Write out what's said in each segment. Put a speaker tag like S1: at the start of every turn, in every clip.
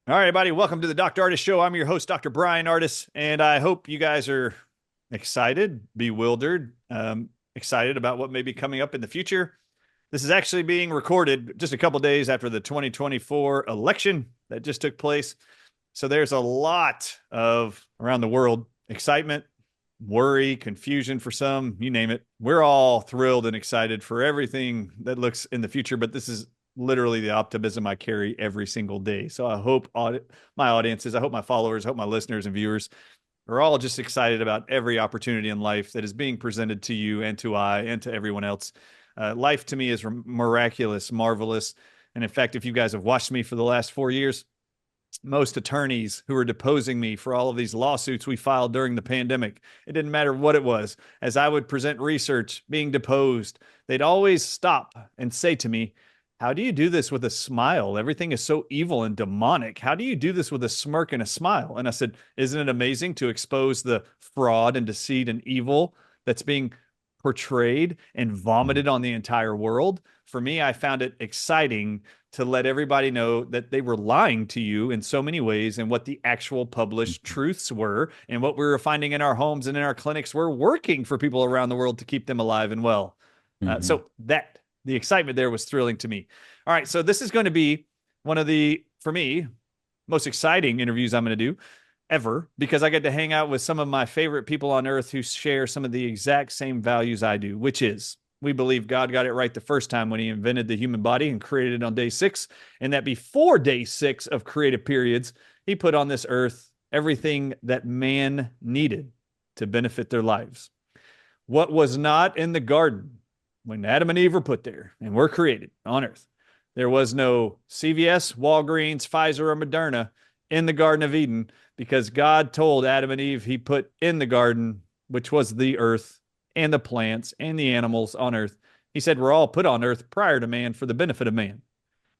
S1: All right, everybody, welcome to the Dr. Ardis Show. I'm your host, Dr. Bryan Ardis, and I hope you guys are excited, bewildered, excited about what may be coming up in the future. This is actually being recorded just a couple days after the 2024 election that just took place. So there's a lot of, around the world, excitement, worry, confusion for some, you name it. We're all thrilled and excited for everything that looks in the future, but this is literally the optimism I carry every single day. So I hope my audiences, I hope my followers, I hope my listeners and viewers are all just excited about every opportunity in life that is being presented to you and to I and to everyone else. Life to me is miraculous, marvelous. And in fact, if you guys have watched me for the last 4 years, most attorneys who were deposing me for all of these lawsuits we filed during the pandemic, it didn't matter what it was, as I would present research being deposed, they'd always stop and say to me, how do you do this with a smile? Everything is so evil and demonic. How do you do this with a smirk and a smile? And I said, isn't it amazing to expose the fraud and deceit and evil that's being portrayed and vomited on the entire world? For me, I found it exciting to let everybody know that they were lying to you in so many ways and what the actual published truths were and what we were finding in our homes and in our clinics were working for people around the world to keep them alive and well. So that the excitement there was thrilling to me. All right. So this is going to be one of the, for me, most exciting interviews I'm going to do ever, because I get to hang out with some of my favorite people on earth who share some of the exact same values I do, which is we believe God got it right the first time when he invented the human body and created it on day 6. And that before day 6 of creative periods, he put on this earth everything that man needed to benefit their lives. What was not in the garden when Adam and Eve were put there and were created on earth, there was no CVS, Walgreens, Pfizer, or Moderna in the Garden of Eden, because God told Adam and Eve he put in the garden, which was the earth and the plants and the animals on earth. He said, we're all put on earth prior to man for the benefit of man.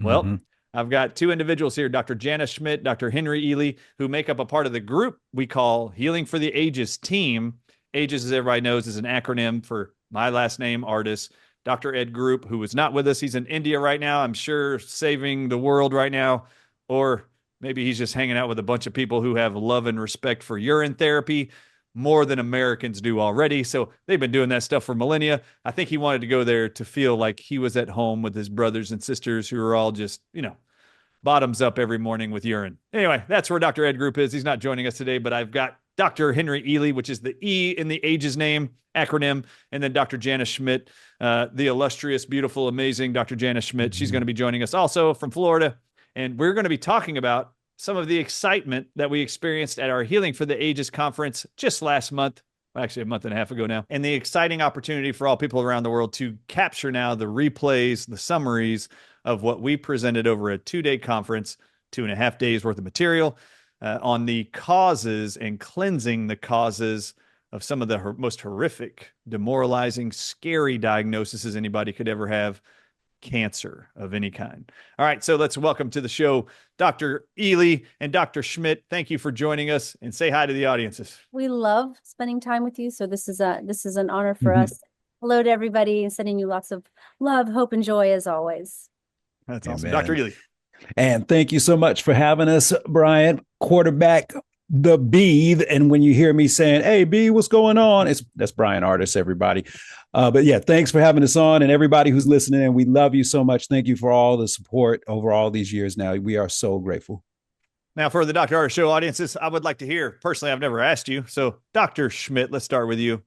S1: Well, I've got two individuals here, Dr. Jana Schmidt, Dr. Henry Ealy, who make up a part of the group we call Healing for the Ages team. Ages, as everybody knows, is an acronym for my last name, Ardis. Dr. Ed Group, who is not with us. He's in India right now, I'm sure, saving the world right now. Or maybe he's just hanging out with a bunch of people who have love and respect for urine therapy more than Americans do already. So they've been doing that stuff for millennia. I think he wanted to go there to feel like he was at home with his brothers and sisters who are all just, bottoms up every morning with urine. Anyway, that's where Dr. Ed Group is. He's not joining us today, but I've got Dr. Henry Ealy, which is the E in the Ages name acronym, and then Dr. Jana Schmidt, the illustrious, beautiful, amazing Dr. Jana Schmidt. She's going to be joining us also from Florida, and we're going to be talking about some of the excitement that we experienced at our Healing for the Ages conference just last month, actually a month and a half ago now, and the exciting opportunity for all people around the world to capture now the replays, the summaries of what we presented over a 2-day conference, 2.5 days worth of material on the causes and cleansing the causes of some of the most horrific, demoralizing, scary diagnoses anybody could ever have, cancer of any kind. All right, so let's welcome to the show Dr. Ealy and Dr. Schmidt. Thank you for joining us, and say hi to the audiences.
S2: We love spending time with you, so this is an honor for us. Hello to everybody, and sending you lots of love, hope, and joy as always.
S1: That's awesome. Dr. Ealy.
S3: And thank you so much for having us, Bryan. Quarterback the B. And when you hear me saying, hey, B, what's going on? That's Bryan Ardis, everybody. But yeah, thanks for having us on, and everybody who's listening. And we love you so much. Thank you for all the support over all these years now. We are so grateful.
S1: Now, for the Dr. Ardis Show audiences, I would like to hear, personally, I've never asked you. So, Dr. Schmidt, let's start with you.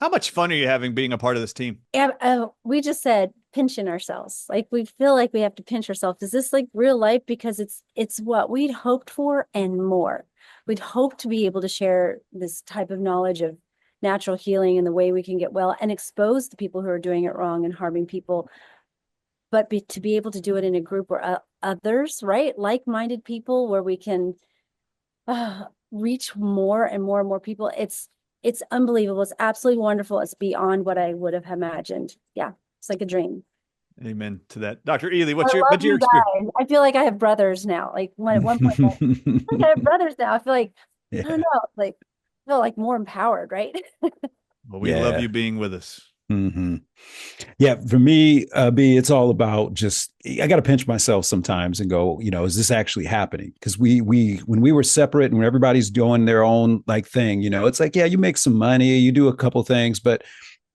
S1: How much fun are you having being a part of this team?
S2: Yeah, we just said pinching ourselves. Like, we feel like we have to pinch ourselves. Is this like real life? Because it's what we'd hoped for and more. We'd hoped to be able to share this type of knowledge of natural healing and the way we can get well and expose the people who are doing it wrong and harming people. But to be able to do it in a group where others, right, like-minded people, where we can reach more and more and more people. It's unbelievable. It's absolutely wonderful. It's beyond what I would have imagined. Yeah, it's like a dream.
S1: Amen to that. Dr. Ealy, what's
S2: I
S1: your
S2: love you
S1: experience?
S2: guys. I feel like I have brothers now. Like at one point, I have brothers now. I feel like, I don't know, like I feel like more empowered, right?
S1: Well, we love you being with us.
S3: Mm-hmm. Yeah, for me, B, it's all about just I got to pinch myself sometimes and go, is this actually happening? Because we when we were separate and when everybody's doing their own like thing, it's like, yeah, you make some money, you do a couple things, but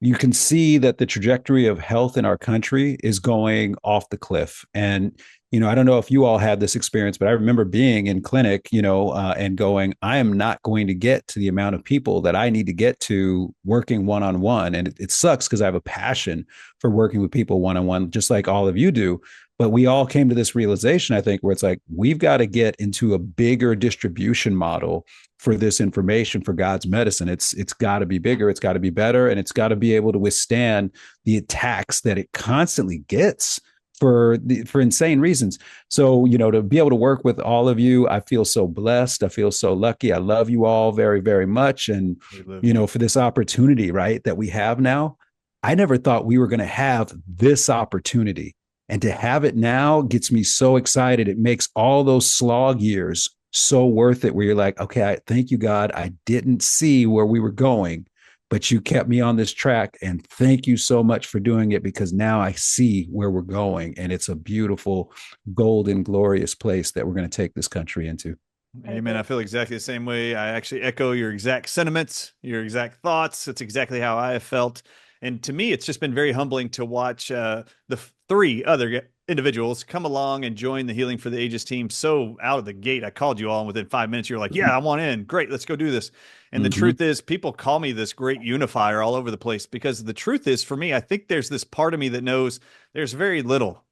S3: you can see that the trajectory of health in our country is going off the cliff. And I don't know if you all had this experience, but I remember being in clinic, and going, I am not going to get to the amount of people that I need to get to working one on one. And it sucks because I have a passion for working with people one on one, just like all of you do. But we all came to this realization, I think, where it's like, we've got to get into a bigger distribution model for this information, for God's medicine. It's got to be bigger, it's got to be better, and it's got to be able to withstand the attacks that it constantly gets for insane reasons. So, to be able to work with all of you, I feel so blessed. I feel so lucky. I love you all very, very much. And, for this opportunity, right, that we have now, I never thought we were going to have this opportunity. And to have it now gets me so excited. It makes all those slog years so worth it, where you're like, okay, thank you, God. I didn't see where we were going, but you kept me on this track. And thank you so much for doing it, because now I see where we're going. And it's a beautiful, golden, glorious place that we're going to take this country into.
S1: Amen. I feel exactly the same way. I actually echo your exact sentiments, your exact thoughts. It's exactly how I have felt. And to me, it's just been very humbling to watch the three other individuals come along and join the Healing for the Ages team so out of the gate. I called you all, and within 5 minutes, you're like, yeah, I want in. Great, let's go do this. And the truth is, people call me this great unifier all over the place, because the truth is, for me, I think there's this part of me that knows there's very little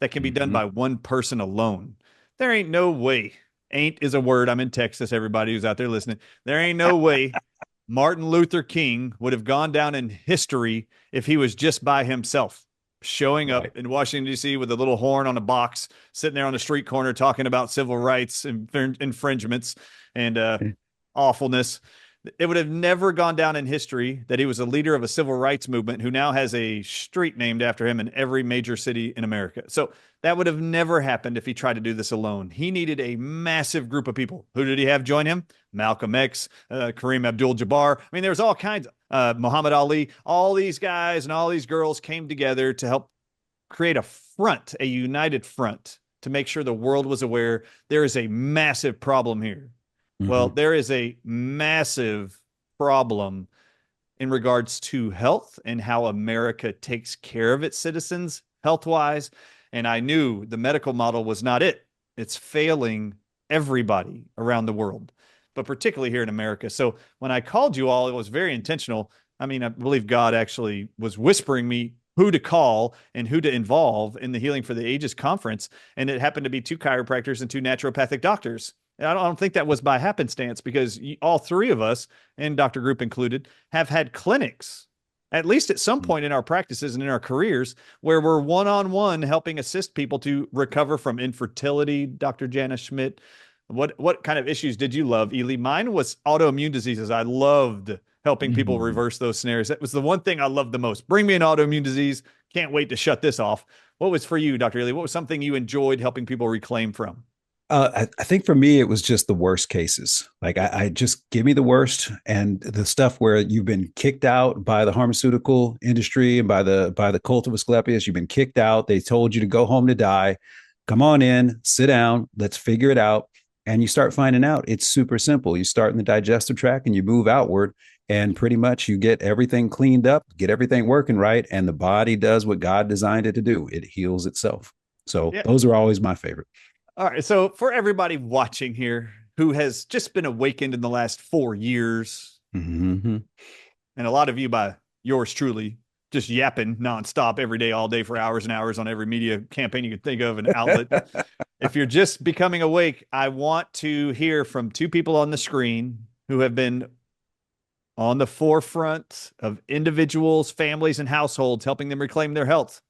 S1: that can be done by one person alone. There ain't no way. Ain't is a word. I'm in Texas, everybody who's out there listening. There ain't no way Martin Luther King would have gone down in history if he was just by himself, showing up in Washington, D.C. with a little horn on a box, sitting there on the street corner talking about civil rights infringements and awfulness. It would have never gone down in history that he was a leader of a civil rights movement who now has a street named after him in every major city in America. So that would have never happened if he tried to do this alone. He needed a massive group of people. Who did he have join him? Malcolm X, Kareem Abdul-Jabbar. I mean, there's all kinds, Muhammad Ali. All these guys and all these girls came together to help create a front, a united front, to make sure the world was aware there is a massive problem here. Well, there is a massive problem in regards to health and how America takes care of its citizens health-wise. And I knew the medical model was not it. It's failing everybody around the world, but particularly here in America. So when I called you all, it was very intentional. I mean, I believe God actually was whispering me who to call and who to involve in the Healing for the Ages conference. And it happened to be 2 chiropractors and 2 naturopathic doctors. I don't think that was by happenstance, because all 3 of us, and Dr. Group included, have had clinics, at least at some point in our practices and in our careers, where we're one-on-one helping assist people to recover from infertility. Dr. Jana Schmidt, what kind of issues did you love, Ealy? Mine was autoimmune diseases. I loved helping people reverse those scenarios. That was the one thing I loved the most. Bring me an autoimmune disease. Can't wait to shut this off. What was for you, Dr. Ealy? What was something you enjoyed helping people reclaim from?
S3: I think for me, it was just the worst cases. Like I just give me the worst, and the stuff where you've been kicked out by the pharmaceutical industry and by the cult of Asclepius. You've been kicked out. They told you to go home to die. Come on in, sit down. Let's figure it out. And you start finding out it's super simple. You start in the digestive tract and you move outward, and pretty much you get everything cleaned up, get everything working right, and the body does what God designed it to do. It heals itself. So those are always my favorite.
S1: All right. So for everybody watching here who has just been awakened in the last 4 years, and a lot of you by yours truly, just yapping nonstop every day, all day for hours and hours on every media campaign you could think of, an outlet. If you're just becoming awake, I want to hear from 2 people on the screen who have been on the forefront of individuals, families, and households, helping them reclaim their health.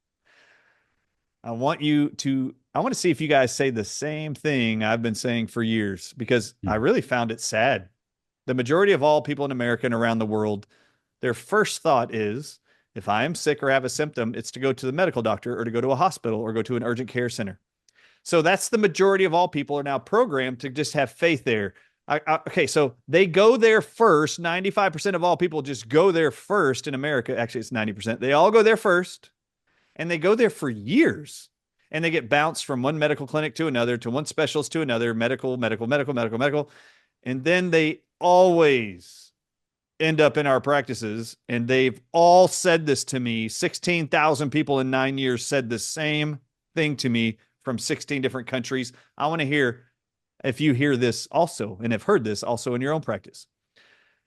S1: I want to see if you guys say the same thing I've been saying for years, because I really found it sad. The majority of all people in America and around the world, their first thought is, if I am sick or have a symptom, it's to go to the medical doctor or to go to a hospital or go to an urgent care center. So that's the majority of all people are now programmed to just have faith there. Okay, so they go there first. 95% of all people just go there first in America. Actually, it's 90%. They all go there first, and they go there for years. And they get bounced from one medical clinic to another, to one specialist to another, medical, medical, medical, medical, medical. And then they always end up in our practices. And they've all said this to me. 16,000 people in 9 years said the same thing to me from 16 different countries. I want to hear if you hear this also and have heard this also in your own practice.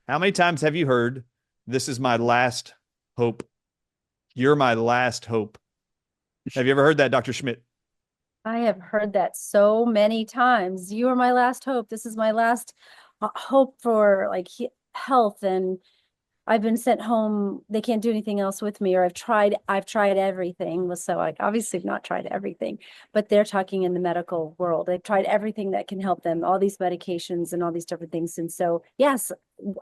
S1: How many times have you heard, "This is my last hope. You're my last hope"? Have you ever heard that, Dr. Schmidt?
S2: I have heard that so many times. You are my last hope. This is my last hope for like health. And I've been sent home. They can't do anything else with me, or I've tried everything. So like obviously not tried everything, but they're talking in the medical world. They've tried everything that can help them, all these medications and all these different things. And so, yes,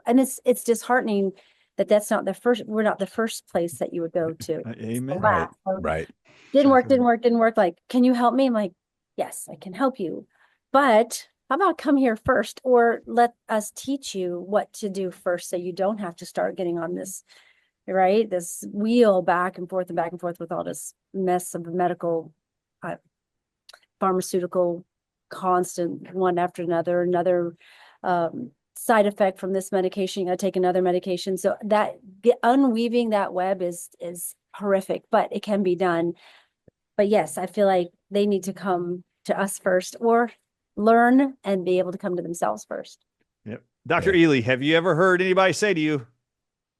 S2: and it's disheartening that that's not the first, we're not the first place that you would go to.
S1: Amen.
S3: Right. Right.
S2: Didn't work. Like, can you help me? I'm like, yes, I can help you. But how about come here first, or let us teach you what to do first, so you don't have to start getting on this, right? This wheel back and forth with all this mess of medical, pharmaceutical, constant one after another side effect from this medication. You got to take another medication. So that unweaving that web is horrific, but it can be done. But yes, I feel like they need to come to us first, or learn and be able to come to themselves first.
S1: Yep. Dr. Ealy, have you ever heard anybody say to you,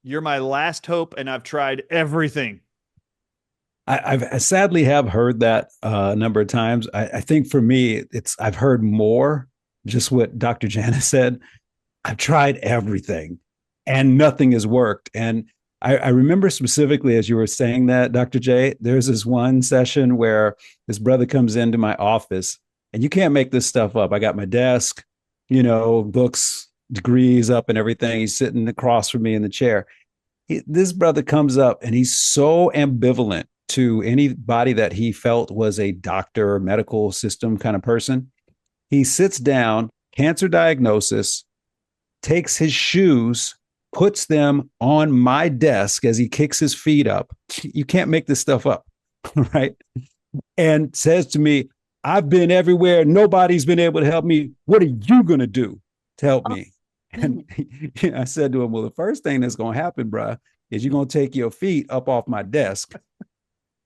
S1: "You're my last hope and I've tried everything"?
S3: I sadly have heard that a number of times. I think for me, I've heard more just what Dr. Jana said. I've tried everything and nothing has worked. And I remember specifically as you were saying that, Dr. J, there's this one session where this brother comes into my office, and you can't make this stuff up. I got my desk, books, degrees up and everything. He's sitting across from me in the chair. This brother comes up and he's so ambivalent to anybody that he felt was a doctor or medical system kind of person. He sits down, cancer diagnosis, takes his shoes, puts them on my desk as he kicks his feet up. You can't make this stuff up, right? And says to me, "I've been everywhere. Nobody's been able to help me. What are you going to do to help me?" And I said to him, "Well, the first thing that's going to happen, bruh, is you're going to take your feet up off my desk.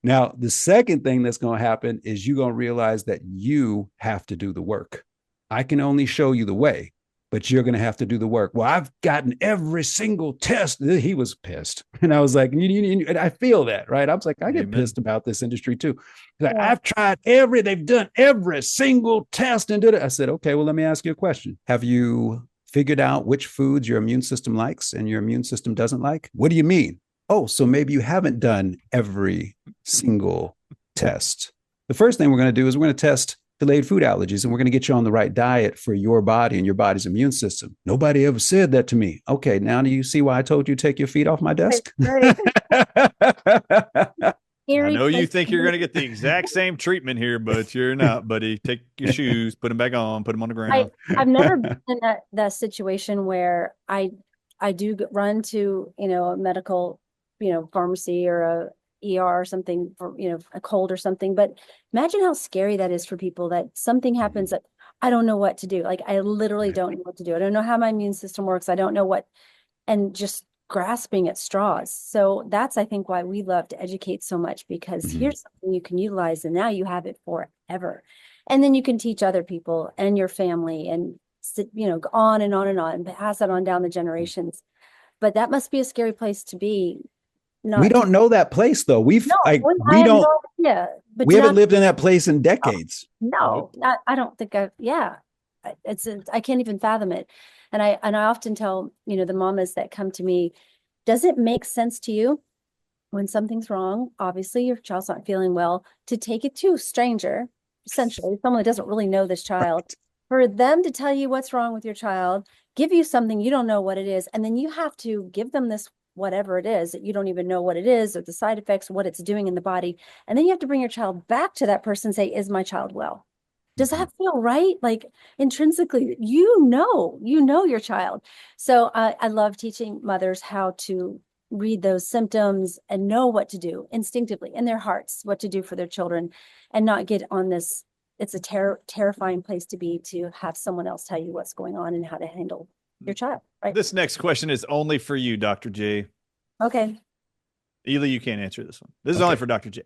S3: Now, the second thing that's going to happen is you're going to realize that you have to do the work. I can only show you the way, but you're going to have to do the work." "Well, I've gotten every single test." He was pissed. And I was like, and I feel that, right? I was like, I get pissed about this industry too. Like, "I've tried they've done every single test and did it." I said, "Okay, well, let me ask you a question. Have you figured out which foods your immune system likes and your immune system doesn't like?" "What do you mean?" "Oh, so maybe you haven't done every single test." The first thing we're going to do is we're going to test delayed food allergies, and we're going to get you on the right diet for your body and your body's immune system. Nobody ever said that to me. Okay, now do you see why I told you to take your feet off my desk?
S2: Right.
S1: I know you think you're going to get the exact same treatment here, but you're not, buddy. Take your shoes, put them back on, put them on the ground.
S2: I've never been in that situation where I do run to, a medical, pharmacy or a ER or something for, a cold or something. But imagine how scary that is for people, that something happens that I don't know what to do. Like, I literally don't know what to do. I don't know how my immune system works. I don't know what, and just grasping at straws. So that's, I think, why we love to educate so much, because here's something you can utilize, and now you have it forever. And then you can teach other people and your family, and go on and on and on, and pass that on down the generations. But that must be a scary place to be.
S3: We don't know that place though. We haven't lived in that place in decades.
S2: No, I don't think I can't even fathom it. And I often tell, the mamas that come to me, does it make sense to you when something's wrong? Obviously your child's not feeling well, to take it to a stranger, essentially someone that doesn't really know this child, for them to tell you what's wrong with your child, give you something you don't know what it is, and then you have to give them this whatever it is that you don't even know what it is, or the side effects, what it's doing in the body. And then you have to bring your child back to that person and say, "Is my child well?" Does that feel right? Like intrinsically, you know your child. So I love teaching mothers how to read those symptoms and know what to do instinctively in their hearts, what to do for their children, and not get on this. It's a terrifying place to be, to have someone else tell you what's going on and how to handle your child, right?
S1: This next question is only for you, Dr. J.
S2: Okay.
S1: Ealy, you can't answer this one. This is
S3: Okay.
S1: only for Dr. J.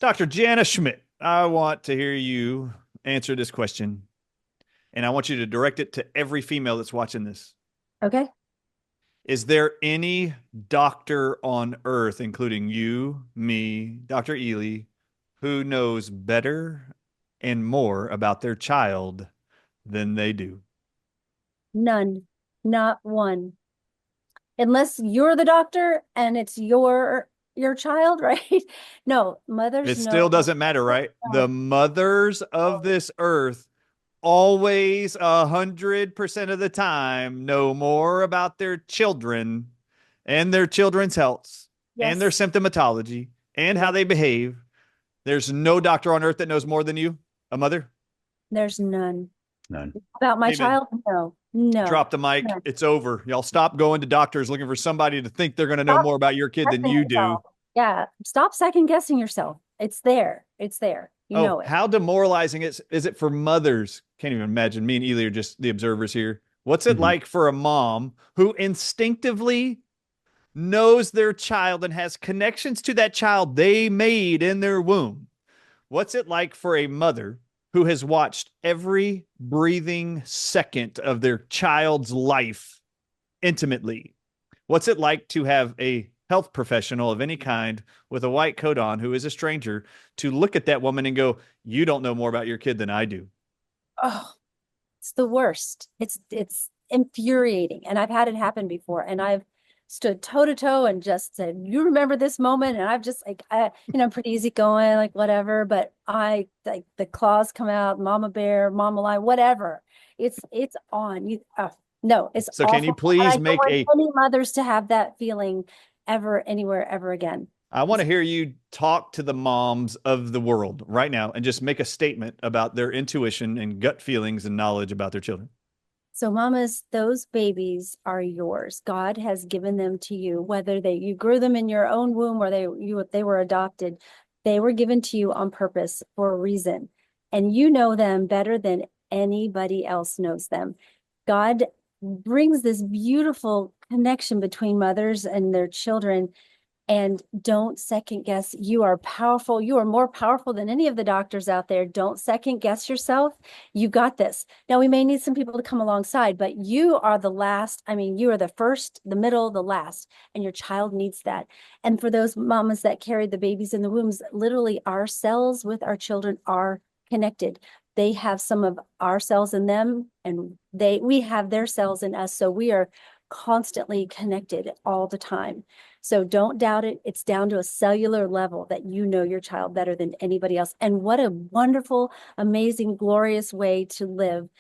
S1: Dr. Jana Schmidt, I want to hear you answer this question, and I want you to direct it to every female that's watching this.
S2: Okay.
S1: Is there any doctor on earth, including you, me, Dr. Ealy, who knows better and more about their child than they do?
S2: None, not one. Unless you're the doctor and it's your child, right? No, mothers
S1: It
S2: know.
S1: still doesn't matter, right? The mothers of this earth always 100% of the time know more about their children and their children's health and their
S2: Yes.
S1: symptomatology and how they behave. There's no doctor on earth that knows more than you, a mother.
S2: There's none.
S3: None.
S2: About my
S1: Amen.
S2: child? No, no.
S1: Drop the mic.
S2: None.
S1: It's over. Y'all stop going to doctors looking for somebody to think they're going to know
S2: Stop
S1: more about your kid than
S2: second
S1: you do.
S2: yourself. Yeah. Stop second guessing yourself. It's there. It's there. You know it.
S1: How demoralizing is it for mothers? Can't even imagine. Me and Ealy are just the observers here. What's it like for a mom who instinctively knows their child and has connections to that child they made in their womb? What's it like for a mother who has watched every breathing second of their child's life intimately? What's it like to have a health professional of any kind with a white coat on who is a stranger to look at that woman and go, you don't know more about your kid than I do?
S2: Oh, it's the worst. It's infuriating. And I've had it happen before. And I've stood toe to toe and just said, you remember this moment? And I've just I'm pretty easygoing, like whatever, but I like the claws come out, mama bear, mama lion, whatever. It's on you. No, it's
S1: So can
S2: awful.
S1: you
S2: And
S1: please
S2: I don't
S1: make
S2: want
S1: a,
S2: any mothers to have that feeling ever, anywhere, ever again.
S1: I want to hear you talk to the moms of the world right now and just make a statement about their intuition and gut feelings and knowledge about their children.
S2: So mamas, those babies are yours. God has given them to you, whether you grew them in your own womb or they were adopted. They were given to you on purpose for a reason. And you know them better than anybody else knows them. God brings this beautiful connection between mothers and their children. And don't second guess. You are powerful. You are more powerful than any of the doctors out there. Don't second guess yourself. You got this. Now, we may need some people to come alongside, but you are the last. I mean, you are the first, the middle, the last, and your child needs that. And for those mamas that carried the babies in the wombs, literally our cells with our children are connected. They have some of our cells in them, and we have their cells in us. So we are constantly connected all the time. So don't doubt it. It's down to a cellular level that you know your child better than anybody else. And what a wonderful, amazing, glorious way to live.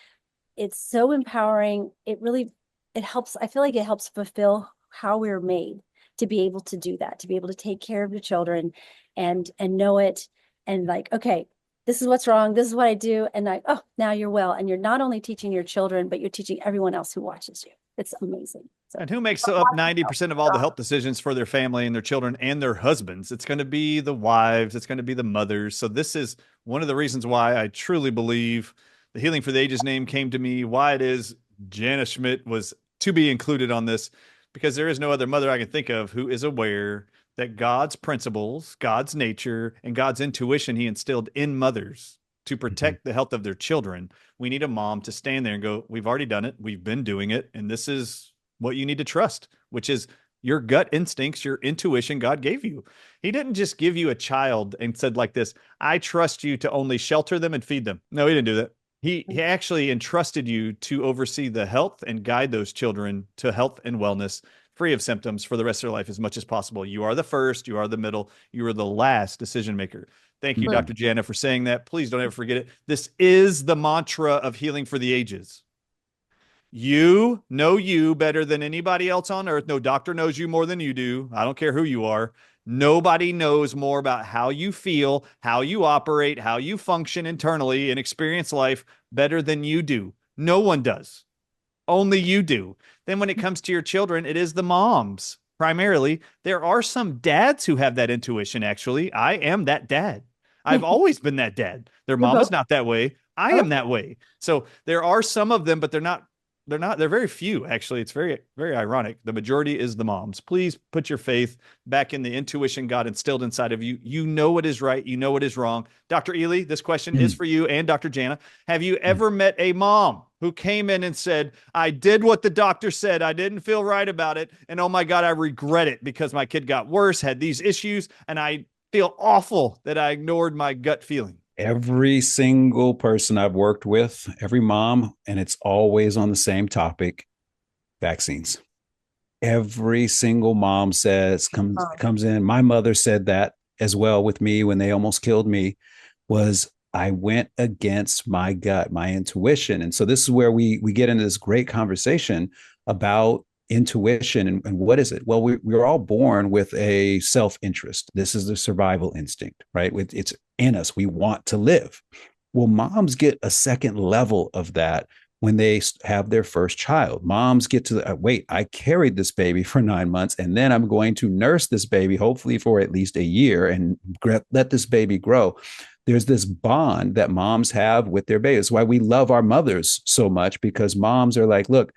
S2: It's so empowering. It helps. I feel like it helps fulfill how we're made to be able to do that, to be able to take care of your children and know it. And like, okay, this is what's wrong. This is what I do. And like, oh, now you're well. And you're not only teaching your children, but you're teaching everyone else who watches you. It's amazing. So,
S1: and who makes up 90% of all the health decisions for their family and their children and their husbands? It's going to be the wives. It's going to be the mothers. So this is one of the reasons why I truly believe the Healing for the Ages name came to me, why it is Jana Schmidt was to be included on this, because there is no other mother I can think of who is aware that God's principles, God's nature, and God's intuition he instilled in mothers to protect the health of their children. We need a mom to stand there and go, we've already done it. We've been doing it. And this is what you need to trust, which is your gut instincts, your intuition God gave you. He didn't just give you a child and said like this, I trust you to only shelter them and feed them. No, he didn't do that. He actually entrusted you to oversee the health and guide those children to health and wellness, free of symptoms for the rest of their life as much as possible. You are the first, you are the middle, you are the last decision maker. Thank you, Dr. Jana, for saying that. Please don't ever forget it. This is the mantra of Healing for the Ages. You know you better than anybody else on earth. No doctor knows you more than you do. I don't care who you are. Nobody knows more about how you feel, how you operate, how you function internally and experience life better than you do. No one does. Only you do. Then when it comes to your children, it is the moms primarily. There are some dads who have that intuition, actually. I am that dad. I've always been that dad. Their
S2: We're
S1: mom is
S2: both.
S1: not that way. I am that way. So there are some of them, but they're very few, actually. It's very, very ironic. The majority is the moms. Please put your faith back in the intuition God instilled inside of you. You know what is right. You know what is wrong. Dr. Ealy, this question is for you and Dr. Jana. Have you ever met a mom who came in and said, I did what the doctor said. I didn't feel right about it. And oh my God, I regret it because my kid got worse, had these issues, and I feel awful that I ignored my gut feeling?
S3: Every single person I've worked with, every mom, and it's always on the same topic: vaccines. Every single mom comes in. My mother said that as well with me when they almost killed me, was I went against my gut, my intuition. And so this is where we get into this great conversation about intuition and what is it? Well, we're all born with a self-interest. This is the survival instinct, right? It's in us. We want to live. Well, moms get a second level of that when they have their first child. Moms get to wait, I carried this baby for 9 months, and then I'm going to nurse this baby, hopefully for at least a year, and let this baby grow. There's this bond that moms have with their baby. That's why we love our mothers so much, because moms are like, look,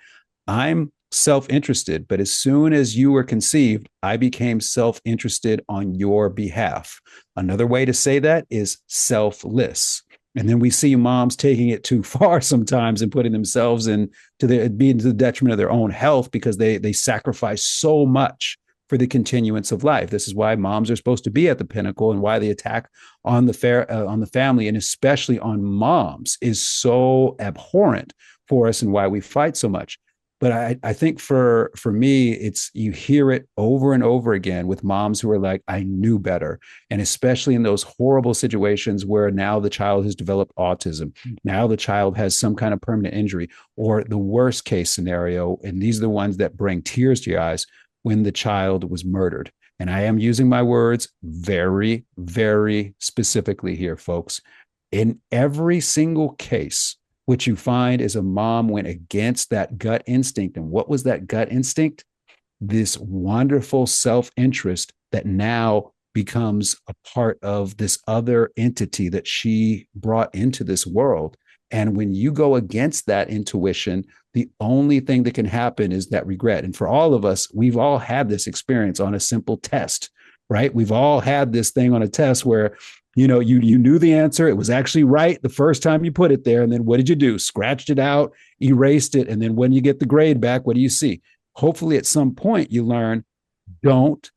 S3: I'm self-interested, but as soon as you were conceived, I became self-interested on your behalf. Another way to say that is selfless. And then we see moms taking it too far sometimes and putting themselves being to the detriment of their own health, because they sacrifice so much for the continuance of life. This is why moms are supposed to be at the pinnacle, and why the attack on the family, and especially on moms, is so abhorrent for us, and why we fight so much. But I think for me, it's, you hear it over and over again with moms who are like, I knew better. And especially in those horrible situations where now the child has developed autism, now the child has some kind of permanent injury, or the worst case scenario, and these are the ones that bring tears to your eyes, when the child was murdered. And I am using my words very, very specifically here, folks. In every single case, what you find is a mom went against that gut instinct. And what was that gut instinct? This wonderful self-interest that now becomes a part of this other entity that she brought into this world. And when you go against that intuition, the only thing that can happen is that regret. And for all of us, we've all had this experience on a simple test, right? We've all had this thing on a test where you knew the answer. It was actually right the first time you put it there. And then what did you do? Scratched it out, erased it. And then when you get the grade back, what do you see? Hopefully at some point you learn, don't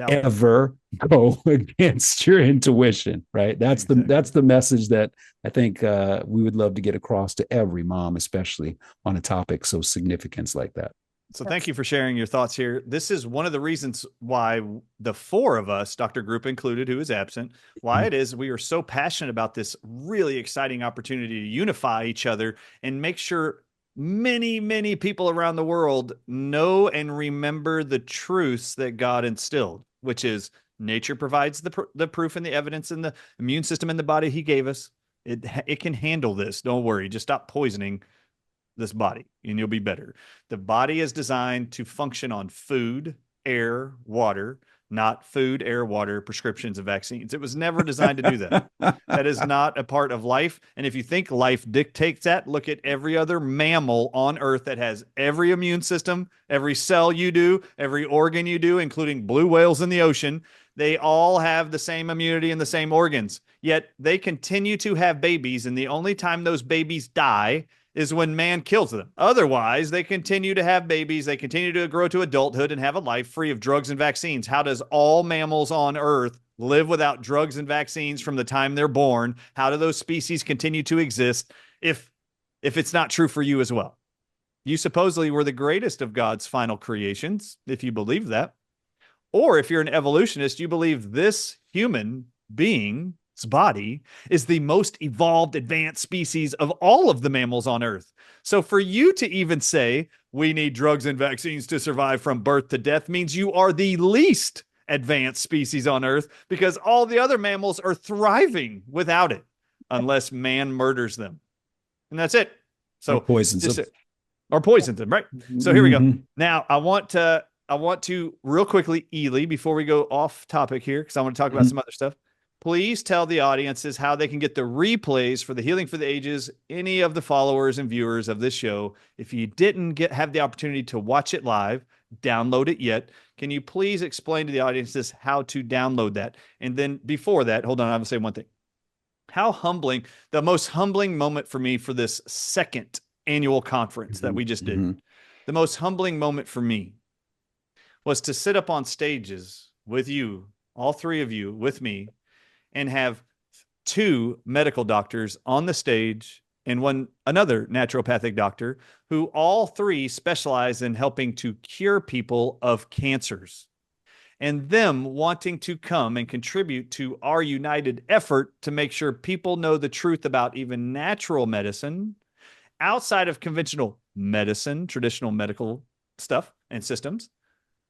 S3: ever go against your intuition, right? That's the message that I think we would love to get across to every mom, especially on a topic so significant like that.
S1: So thank you for sharing your thoughts here. This is one of the reasons why the four of us, Dr. Group included, who is absent, why it is we are so passionate about this really exciting opportunity to unify each other and make sure many, many people around the world know and remember the truths that God instilled, which is nature provides the proof and the evidence, and the immune system in the body he gave us. It can handle this. Don't worry. Just stop poisoning this body and you'll be better. The body is designed to function on food, air, water, not food, air, water, prescriptions, and vaccines. It was never designed to do that. That is not a part of life. And if you think life dictates that, look at every other mammal on Earth that has every immune system, every cell you do, every organ you do, including blue whales in the ocean. They all have the same immunity and the same organs, yet they continue to have babies. And the only time those babies die is when man kills them. Otherwise, they continue to have babies. They continue to grow to adulthood and have a life free of drugs and vaccines. How does all mammals on Earth live without drugs and vaccines from the time they're born? How do those species continue to exist if it's not true for you as well? You supposedly were the greatest of God's final creations, if you believe that. Or if you're an evolutionist, you believe this human being body is the most evolved, advanced species of all of the mammals on Earth. So for you to even say we need drugs and vaccines to survive from birth to death means you are the least advanced species on Earth because all the other mammals are thriving without it, unless man murders them. And that's it. So
S3: or poisons them.
S1: Or poisons them, right? So here we go.
S3: Mhm.
S1: Now I want to real quickly, Ealy, before we go off topic here, because I want to talk about some other stuff. Please tell the audiences how they can get the replays for the Healing for the Ages, any of the followers and viewers of this show. If you didn't have the opportunity to watch it live, download it yet, can you please explain to the audiences how to download that? And then before that, hold on, I will say one thing. How humbling, the most humbling moment for me for this second annual conference that we just did, the most humbling moment for me was to sit up on stages with you, all three of you with me, and have two medical doctors on the stage and another naturopathic doctor who all three specialize in helping to cure people of cancers, and them wanting to come and contribute to our united effort to make sure people know the truth about even natural medicine outside of conventional medicine, traditional medical stuff and systems,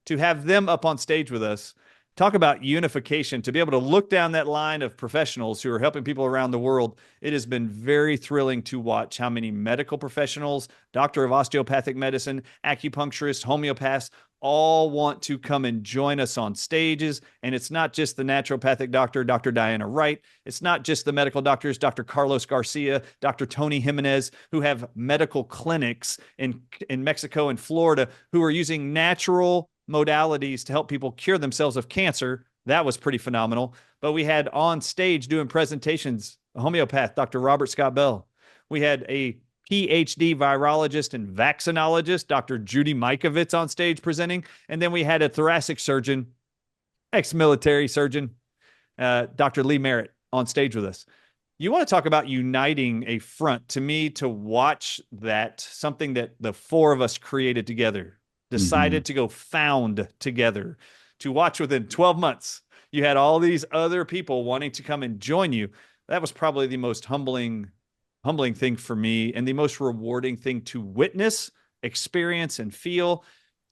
S1: to have them up on stage with us. Talk about unification, to be able to look down that line of professionals who are helping people around the world. It has been very thrilling to watch how many medical professionals, doctor of osteopathic medicine, acupuncturists, homeopaths, all want to come and join us on stages. And it's not just the naturopathic doctor, Dr. Diana Wright. It's not just the medical doctors, Dr. Carlos Garcia, Dr. Tony Jimenez, who have medical clinics in Mexico and Florida, who are using natural modalities to help people cure themselves of cancer. That was pretty phenomenal. But we had on stage doing presentations, a homeopath, Dr. Robert Scott Bell. We had a PhD virologist and vaccinologist, Dr. Judy Mikovits, on stage presenting. And then we had a thoracic surgeon, ex-military surgeon, Dr. Lee Merritt, on stage with us. You want to talk about uniting a front. To me, to watch that, something that the four of us created together, decided to go found together, to watch within 12 months, you had all these other people wanting to come and join you. That was probably the most humbling thing for me, and the most rewarding thing to witness, experience, and feel.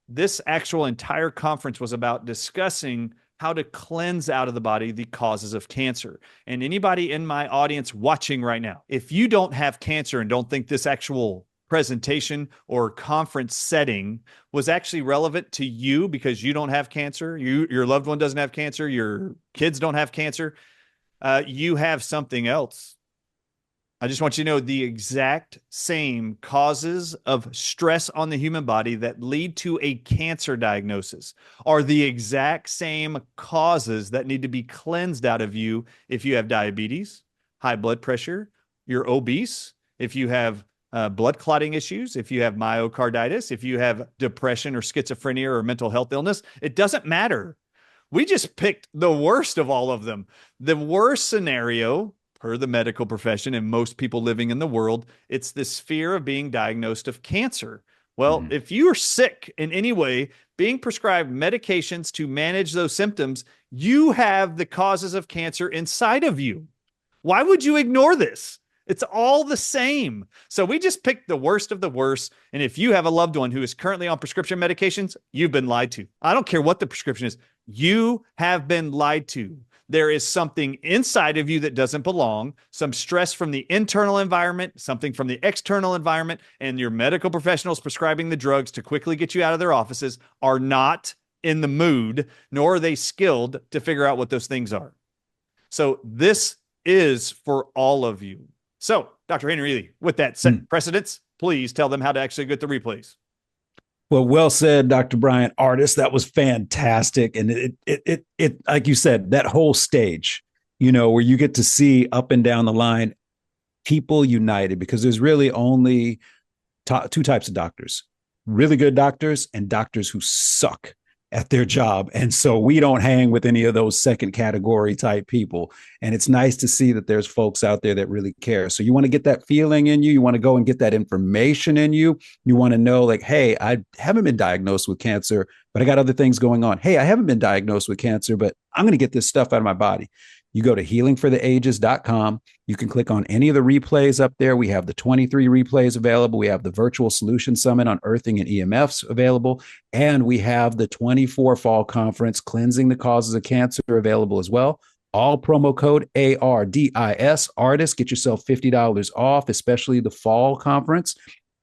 S1: This actual entire conference was about discussing how to cleanse out of the body the causes of cancer. And anybody in my audience watching right now, if you don't have cancer and don't think this actual presentation or conference setting was actually relevant to you because you don't have cancer, your loved one doesn't have cancer, your kids don't have cancer, you have something else. I just want you to know the exact same causes of stress on the human body that lead to a cancer diagnosis are the exact same causes that need to be cleansed out of you if you have diabetes, high blood pressure, you're obese, if you have blood clotting issues, if you have myocarditis, if you have depression or schizophrenia or mental health illness. It doesn't matter. We just picked the worst of all of them. The worst scenario, per the medical profession and most people living in the world, it's this fear of being diagnosed of cancer. Well, if you are sick in any way, being prescribed medications to manage those symptoms, you have the causes of cancer inside of you. Why would you ignore this? It's all the same. So we just picked the worst of the worst. And if you have a loved one who is currently on prescription medications, you've been lied to. I don't care what the prescription is. You have been lied to. There is something inside of you that doesn't belong, some stress from the internal environment, something from the external environment, and your medical professionals prescribing the drugs to quickly get you out of their offices are not in the mood, nor are they skilled to figure out what those things are. So this is for all of you. So, Dr. Henry Ealy, with that set precedence, please tell them how to actually get the replays.
S3: Well said, Dr. Bryan Ardis. That was fantastic. And it like you said, that whole stage, where you get to see up and down the line, people united, because there's really only two types of doctors: really good doctors and doctors who suck at their job. And so we don't hang with any of those second category type people. And it's nice to see that there's folks out there that really care. So you want to get that feeling in you. You want to go and get that information in you. You want to know, like, hey, I haven't been diagnosed with cancer, but I got other things going on. Hey, I haven't been diagnosed with cancer, but I'm going to get this stuff out of my body. You go to healingfortheages.com. You can click on any of the replays up there. We have the 23 replays available. We have the virtual solution summit on earthing and EMFs available. And we have the 24 fall conference, Cleansing the Causes of Cancer, available as well. All promo code ARDIS, Ardis. Get yourself $50 off, especially the fall conference.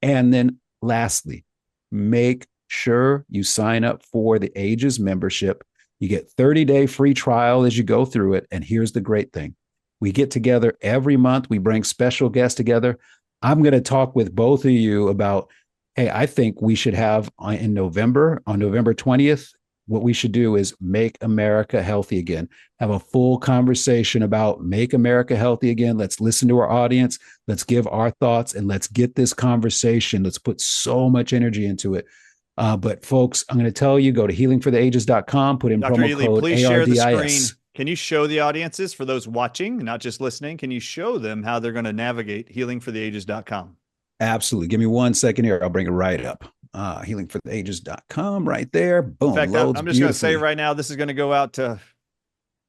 S3: And then lastly, make sure you sign up for the Ages membership. You get 30-day free trial as you go through it. And here's the great thing. We get together every month. We bring special guests together. I'm going to talk with both of you about, hey, I think we should have on November 20th, what we should do is make America healthy again. Have a full conversation about make America healthy again. Let's listen to our audience. Let's give our thoughts and let's get this conversation. Let's put so much energy into it. But folks, I'm going to tell you, go to healingfortheages.com, put in
S1: Dr.
S3: promo
S1: Ealy,
S3: code
S1: please
S3: ARDIS.
S1: share the screen. Can you show the audiences, for those watching, not just listening, can you show them how they're going to navigate healingfortheages.com?
S3: Absolutely. Give me 1 second here. I'll bring it right up. Healingfortheages.com right there. Boom.
S1: In fact, I'm just going to say right now, this is going to go out to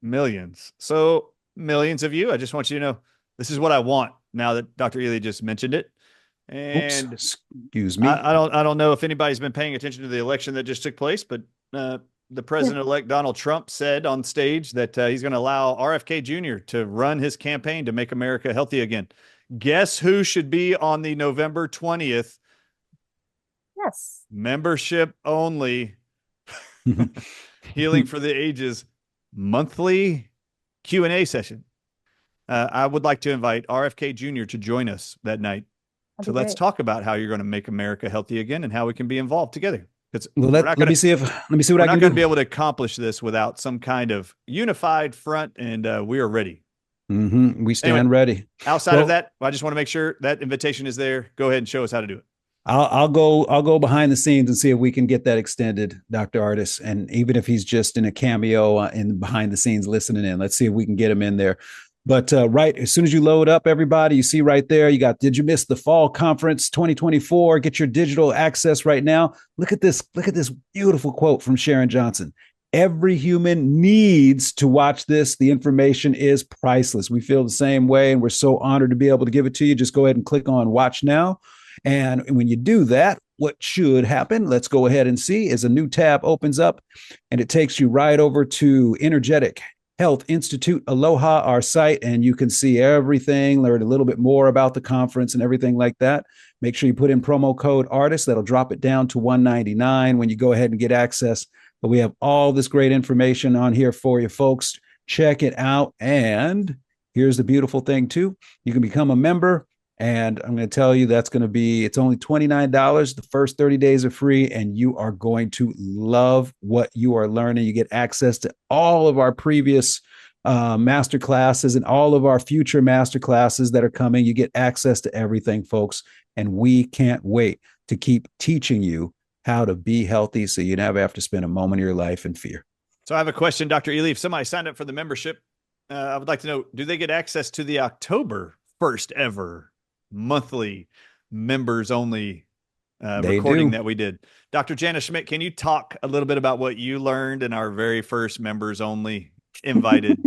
S1: millions. So millions of you, I just want you to know, this is what I want now that Dr. Ealy just mentioned it. And
S3: excuse me.
S1: I don't know if anybody's been paying attention to the election that just took place, but the president-elect Donald Trump said on stage that he's going to allow RFK Jr. to run his campaign to make America healthy again. Guess who should be on the November 20th?
S2: Yes.
S1: Membership only Healing for the Ages monthly Q&A session. I would like to invite RFK Jr. to join us that night. So let's talk about how you're going to make America healthy again and how we can be involved together.
S3: Well, let me see what I can do.
S1: We're not going to be able to accomplish this without some kind of unified front, and we are ready.
S3: Mm-hmm. We stand ready.
S1: Outside of that, I just want to make sure that invitation is there. Go ahead and show us how to do it.
S3: I'll go behind the scenes and see if we can get that extended, Dr. Ardis. And even if he's just in a cameo in behind the scenes listening in, let's see if we can get him in there. But right as soon as you load up, everybody, you see right there, you got, did you miss the fall conference 2024? Get your digital access right now. Look at this beautiful quote from Sharon Johnson. Every human needs to watch this. The information is priceless. We feel the same way, and we're so honored to be able to give it to you. Just go ahead and click on watch now. And when you do that, what should happen, let's go ahead and see, is a new tab opens up and it takes you right over to Energetic Health Institute Aloha, our site, and you can see everything, learn a little bit more about the conference and everything like that. Make sure you put in promo code Ardis. That'll drop it down to $199 when you go ahead and get access. But we have all this great information on here for you folks. Check it out. And here's the beautiful thing too. You can become a member. And I'm going to tell you that's going to be, it's only $29. The first 30 days are free, and you are going to love what you are learning. You get access to all of our previous master classes and all of our future master classes that are coming. You get access to everything, folks. And we can't wait to keep teaching you how to be healthy so you never have to spend a moment of your life in fear.
S1: So I have a question, Dr. Ealy. If somebody signed up for the membership, I would like to know, do they get access to the October first ever monthly members only recording that we did? Dr. Jana Schmidt, can you talk a little bit about what you learned in our very first members only invited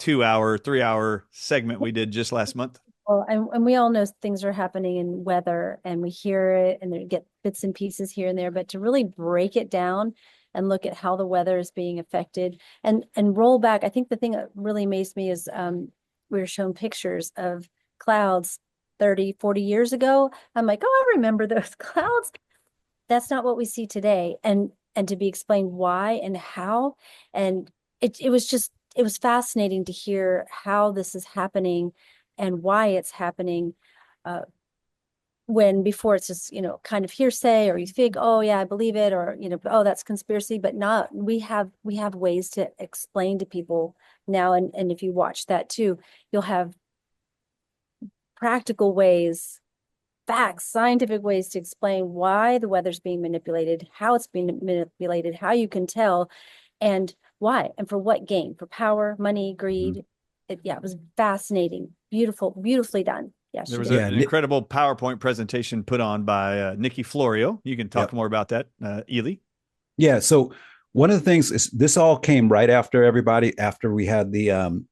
S1: 2-hour, 3-hour segment we did just last month?
S2: Well, and we all know things are happening in weather, and we hear it and they get bits and pieces here and there, but to really break it down and look at how the weather is being affected and roll back. I think the thing that really amazed me is we were shown pictures of clouds 30, 40 years ago. I'm like, oh, I remember those clouds. That's not what we see today. And to be explained why and how. And it was fascinating to hear how this is happening and why it's happening. When before it's just, kind of hearsay, or you think, oh yeah, I believe it, or, oh, that's conspiracy, but not, we have ways to explain to people now. And if you watch that too, you'll have practical ways, facts, scientific ways to explain why the weather's being manipulated, how it's being manipulated, how you can tell, and why, and for what gain, for power, money, greed. It was fascinating, beautifully done. Yes,
S1: there was an incredible PowerPoint presentation put on by Nikki Florio. You can talk more about that, Ealy. Yeah.
S3: So one of the things is this all came right after after we had the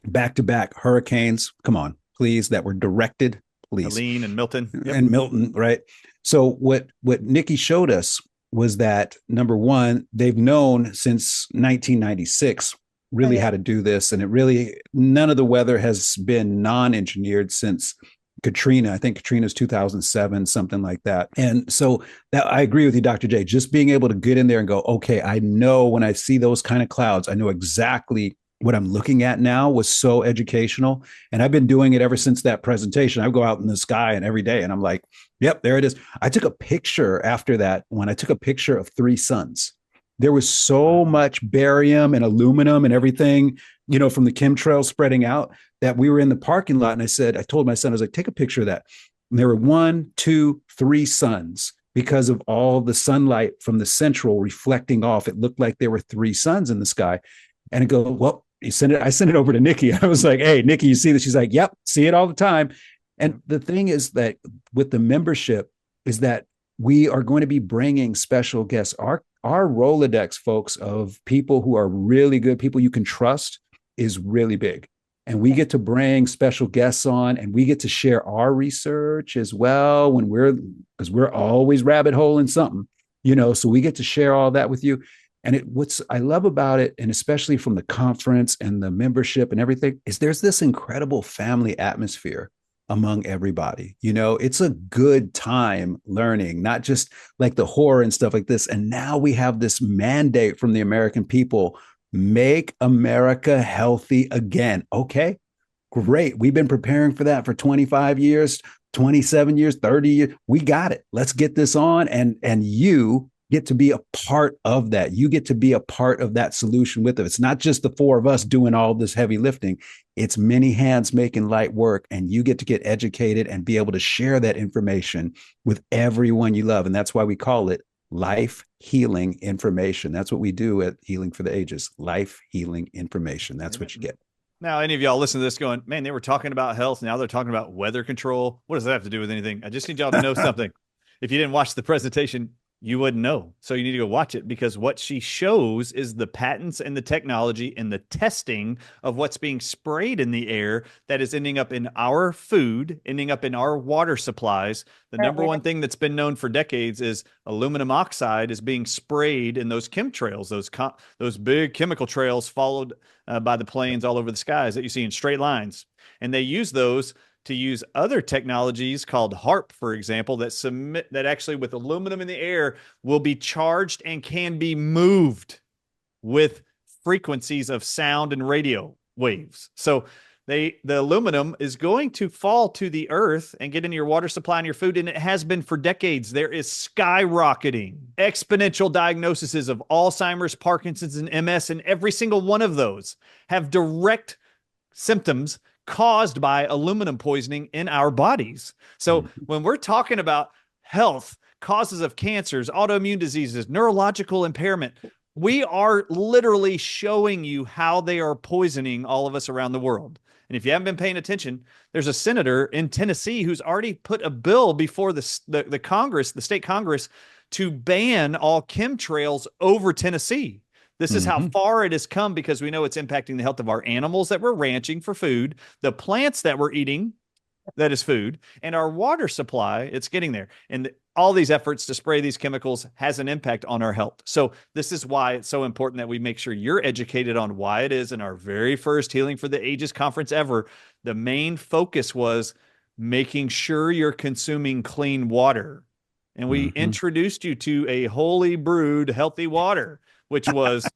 S3: back-to-back hurricanes. Come on, please, that were directed, please.
S1: Helene and Milton. Yep.
S3: And Milton, right? So what Nikki showed us was that, number one, they've known since 1996 really how to do this. And it really, none of the weather has been non-engineered since Katrina. I think Katrina's 2007, something like that. And so that, I agree with you, Dr. J, just being able to get in there and go, okay, I know when I see those kind of clouds, I know exactly what I'm looking at now was so educational. And I've been doing it ever since that presentation. I go out in the sky and every day and I'm like, yep, there it is. I took a picture after that when I took a picture of three suns. There was so much barium and aluminum and everything, you know, from the chemtrails spreading out that we were in the parking lot. And I told my son, I was like, take a picture of that. And there were 1, 2, 3 suns because of all the sunlight from the central reflecting off. It looked like there were 3 suns in the sky. And I go, well, I sent it over to Nikki. I was like, hey, Nikki, you see this? She's like, yep, see it all the time. And the thing is that with the membership is that we are going to be bringing special guests. Our Rolodex, folks, of people who are really good, people you can trust, is really big. And we get to bring special guests on, and we get to share our research as well because we're always rabbit holing something, you know, so we get to share all that with you. And what's I love about it, and especially from the conference and the membership and everything, is there's this incredible family atmosphere among everybody. You know, it's a good time learning, not just like the horror and stuff like this. And now we have this mandate from the American people, make America healthy again. Okay, great. We've been preparing for that for 25 years, 27 years, 30 years. We got it. Let's get this on. And you get to be a part of that. You get to be a part of that solution with it. It's not just the 4 of us doing all this heavy lifting. It's many hands making light work, and you get to get educated and be able to share that information with everyone you love. And that's why we call it life healing information. That's what we do at Healing for the Ages, life healing information. That's what you get.
S1: Now, any of y'all listen to this going, man, they were talking about health. Now they're talking about weather control. What does that have to do with anything? I just need y'all to know something. If you didn't watch the presentation, you wouldn't know. So you need to go watch it, because what she shows is the patents and the technology and the testing of what's being sprayed in the air that is ending up in our food, ending up in our water supplies. The number one thing that's been known for decades is aluminum oxide is being sprayed in those chemtrails, those big chemical trails followed by the planes all over the skies that you see in straight lines. And they use those to use other technologies called HARP, for example, that actually with aluminum in the air will be charged and can be moved with frequencies of sound and radio waves. So the aluminum is going to fall to the earth and get into your water supply and your food. And it has been for decades. There is skyrocketing exponential diagnoses of Alzheimer's, Parkinson's, and MS. And every single one of those have direct symptoms caused by aluminum poisoning in our bodies. So when we're talking about health, causes of cancers, autoimmune diseases, neurological impairment, we are literally showing you how they are poisoning all of us around the world. And if you haven't been paying attention, there's a senator in Tennessee who's already put a bill before the Congress, the state Congress, to ban all chemtrails over Tennessee. This is how far it has come, because we know it's impacting the health of our animals that we're ranching for food, the plants that we're eating, that is food, and our water supply. It's getting there. And all these efforts to spray these chemicals has an impact on our health. So this is why it's so important that we make sure you're educated on why it is. In our very first Healing for the Ages conference ever, the main focus was making sure you're consuming clean water. And we introduced you to a wholly brewed healthy water, which was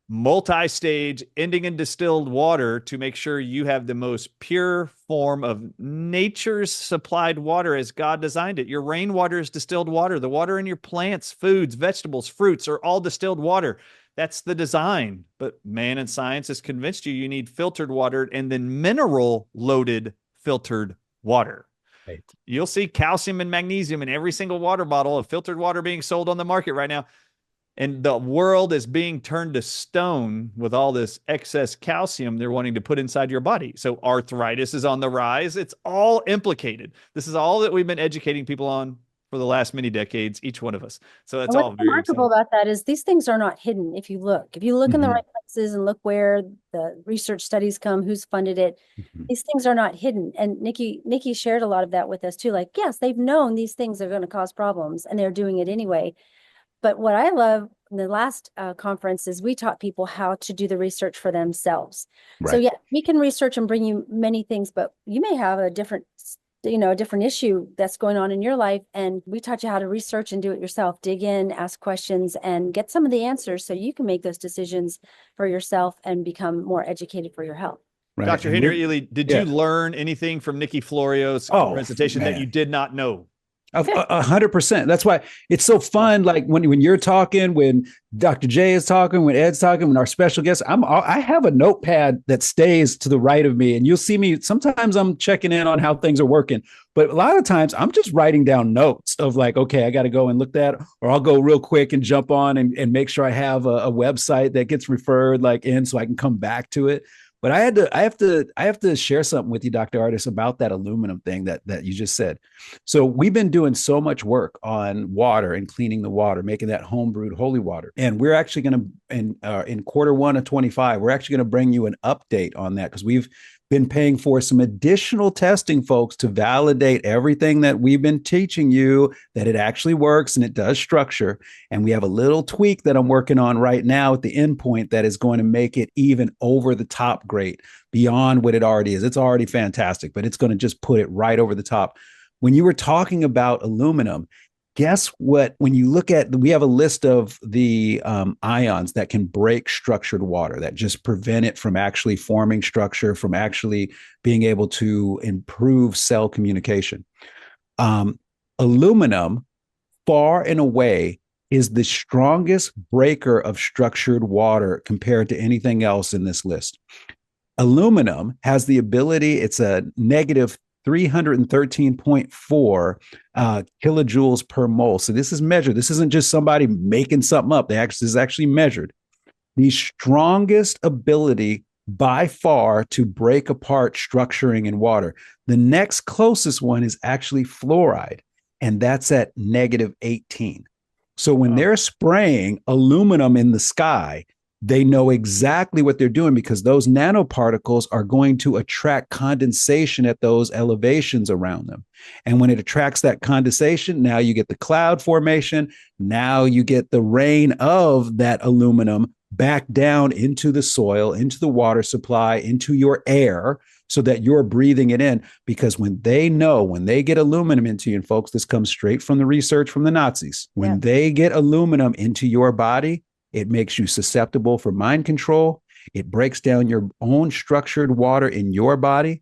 S1: multi-stage, ending in distilled water, to make sure you have the most pure form of nature's supplied water as God designed it. Your rainwater is distilled water. The water in your plants, foods, vegetables, fruits are all distilled water. That's the design. But man and science has convinced you need filtered water, and then mineral-loaded filtered water. Right. You'll see calcium and magnesium in every single water bottle of filtered water being sold on the market right now. And the world is being turned to stone with all this excess calcium they're wanting to put inside your body. So arthritis is on the rise. It's all implicated. This is all that we've been educating people on for the last many decades, each one of us. So that's
S2: And
S1: all
S2: what's
S1: very
S2: remarkable
S1: exciting.
S2: about that is these things are not hidden. If you look in the
S3: Mhm.
S2: right places and look where the research studies come, who's funded it,
S3: Mhm.
S2: these things are not hidden. And Nikki shared a lot of that with us too. Like, yes, they've known these things are going to cause problems and they're doing it anyway. But what I love in the last conference is we taught people how to do the research for themselves. So
S3: Right.
S2: yeah, we can research and bring you many things, but you may have a different, a different issue that's going on in your life. And we taught you how to research and do it yourself, dig in, ask questions, and get some of the answers so you can make those decisions for yourself and become more educated for your health.
S3: Right.
S1: Dr.
S3: And
S1: Henry Ealy, did
S3: yeah.
S1: you learn anything from Nikki Florio's
S3: Oh,
S1: presentation that
S3: man.
S1: you did not know?
S3: 100%. That's why it's so fun. Like when you're talking, when Dr. J is talking, when Ed's talking, when our special guests, I have a notepad that stays to the right of me, and you'll see me. Sometimes I'm checking in on how things are working, but a lot of times I'm just writing down notes of like, okay, I got to go and look that, or I'll go real quick and jump on and make sure I have a website that gets referred like in, so I can come back to it. But I have to share something with you, Dr. Ardis, about that aluminum thing that you just said. So we've been doing so much work on water and cleaning the water, making that home brewed holy water. And we're actually going to, in quarter one of 25, we're actually going to bring you an update on that because we've been paying for some additional testing, folks, to validate everything that we've been teaching you, that it actually works and it does structure. And we have a little tweak that I'm working on right now at the endpoint that is going to make it even over the top great, beyond what it already is. It's already fantastic, but it's going to just put it right over the top. When you were talking about aluminum, guess what? When you look at, we have a list of the ions that can break structured water, that just prevent it from actually forming structure, from actually being able to improve cell communication. Aluminum, far and away, is the strongest breaker of structured water compared to anything else in this list. Aluminum has the ability, it's a negative 313.4 kilojoules per mole. So this is measured. This isn't just somebody making something up. This is actually measured. The strongest ability by far to break apart structuring in water. The next closest one is actually fluoride, and that's at negative 18. So when they're spraying aluminum in the sky, they know exactly what they're doing because those nanoparticles are going to attract condensation at those elevations around them. And when it attracts that condensation, now you get the cloud formation. Now you get the rain of that aluminum back down into the soil, into the water supply, into your air, so that you're breathing it in. Because when they get aluminum into you, and folks, this comes straight from the research from the Nazis, when they get aluminum into your body, it makes you susceptible for mind control. It breaks down your own structured water in your body,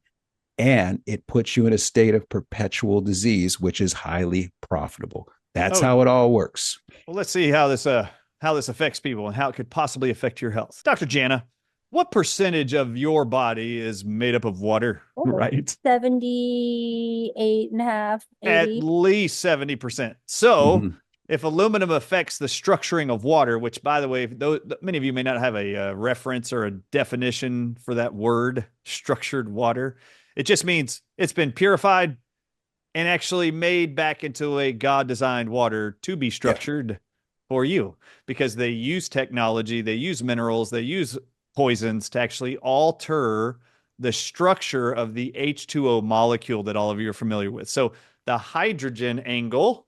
S3: and it puts you in a state of perpetual disease, which is highly profitable. That's how it all works.
S1: Well, let's see how this affects people and how it could possibly affect your health. Dr. Jana, what percentage of your body is made up of water?
S3: Right.
S2: 78.5, 80.
S1: At least 70%. So if aluminum affects the structuring of water, which, by the way, many of you may not have a reference or a definition for that word, structured water, it just means it's been purified and actually made back into a God-designed water to be structured for you, because they use technology, they use minerals, they use poisons to actually alter the structure of the H2O molecule that all of you are familiar with. So the hydrogen angle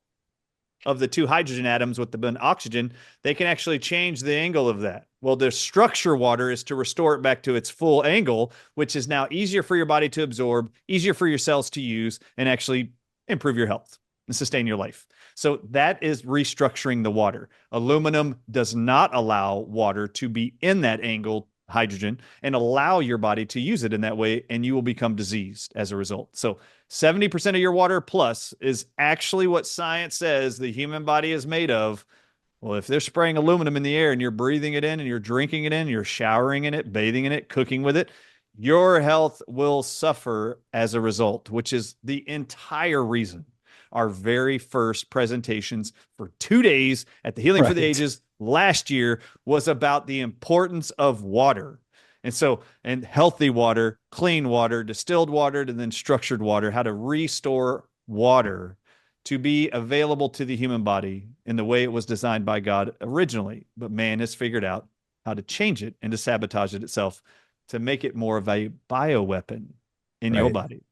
S1: of the two hydrogen atoms with the oxygen, they can actually change the angle of that. Well, the structure water is to restore it back to its full angle, which is now easier for your body to absorb, easier for your cells to use, and actually improve your health and sustain your life. So that is restructuring the water. Aluminum does not allow water to be in that angle, hydrogen, and allow your body to use it in that way, and you will become diseased as a result. So 70% of your water plus is actually what science says the human body is made of. Well, if they're spraying aluminum in the air and you're breathing it in and you're drinking it in, you're showering in it, bathing in it, cooking with it, your health will suffer as a result, which is the entire reason our very first presentations for 2 days at the Healing for the Ages last year was about the importance of water. And healthy water, clean water, distilled water, and then structured water, how to restore water to be available to the human body in the way it was designed by God originally. But man has figured out how to change it and to sabotage it itself to make it more of a bioweapon in your body.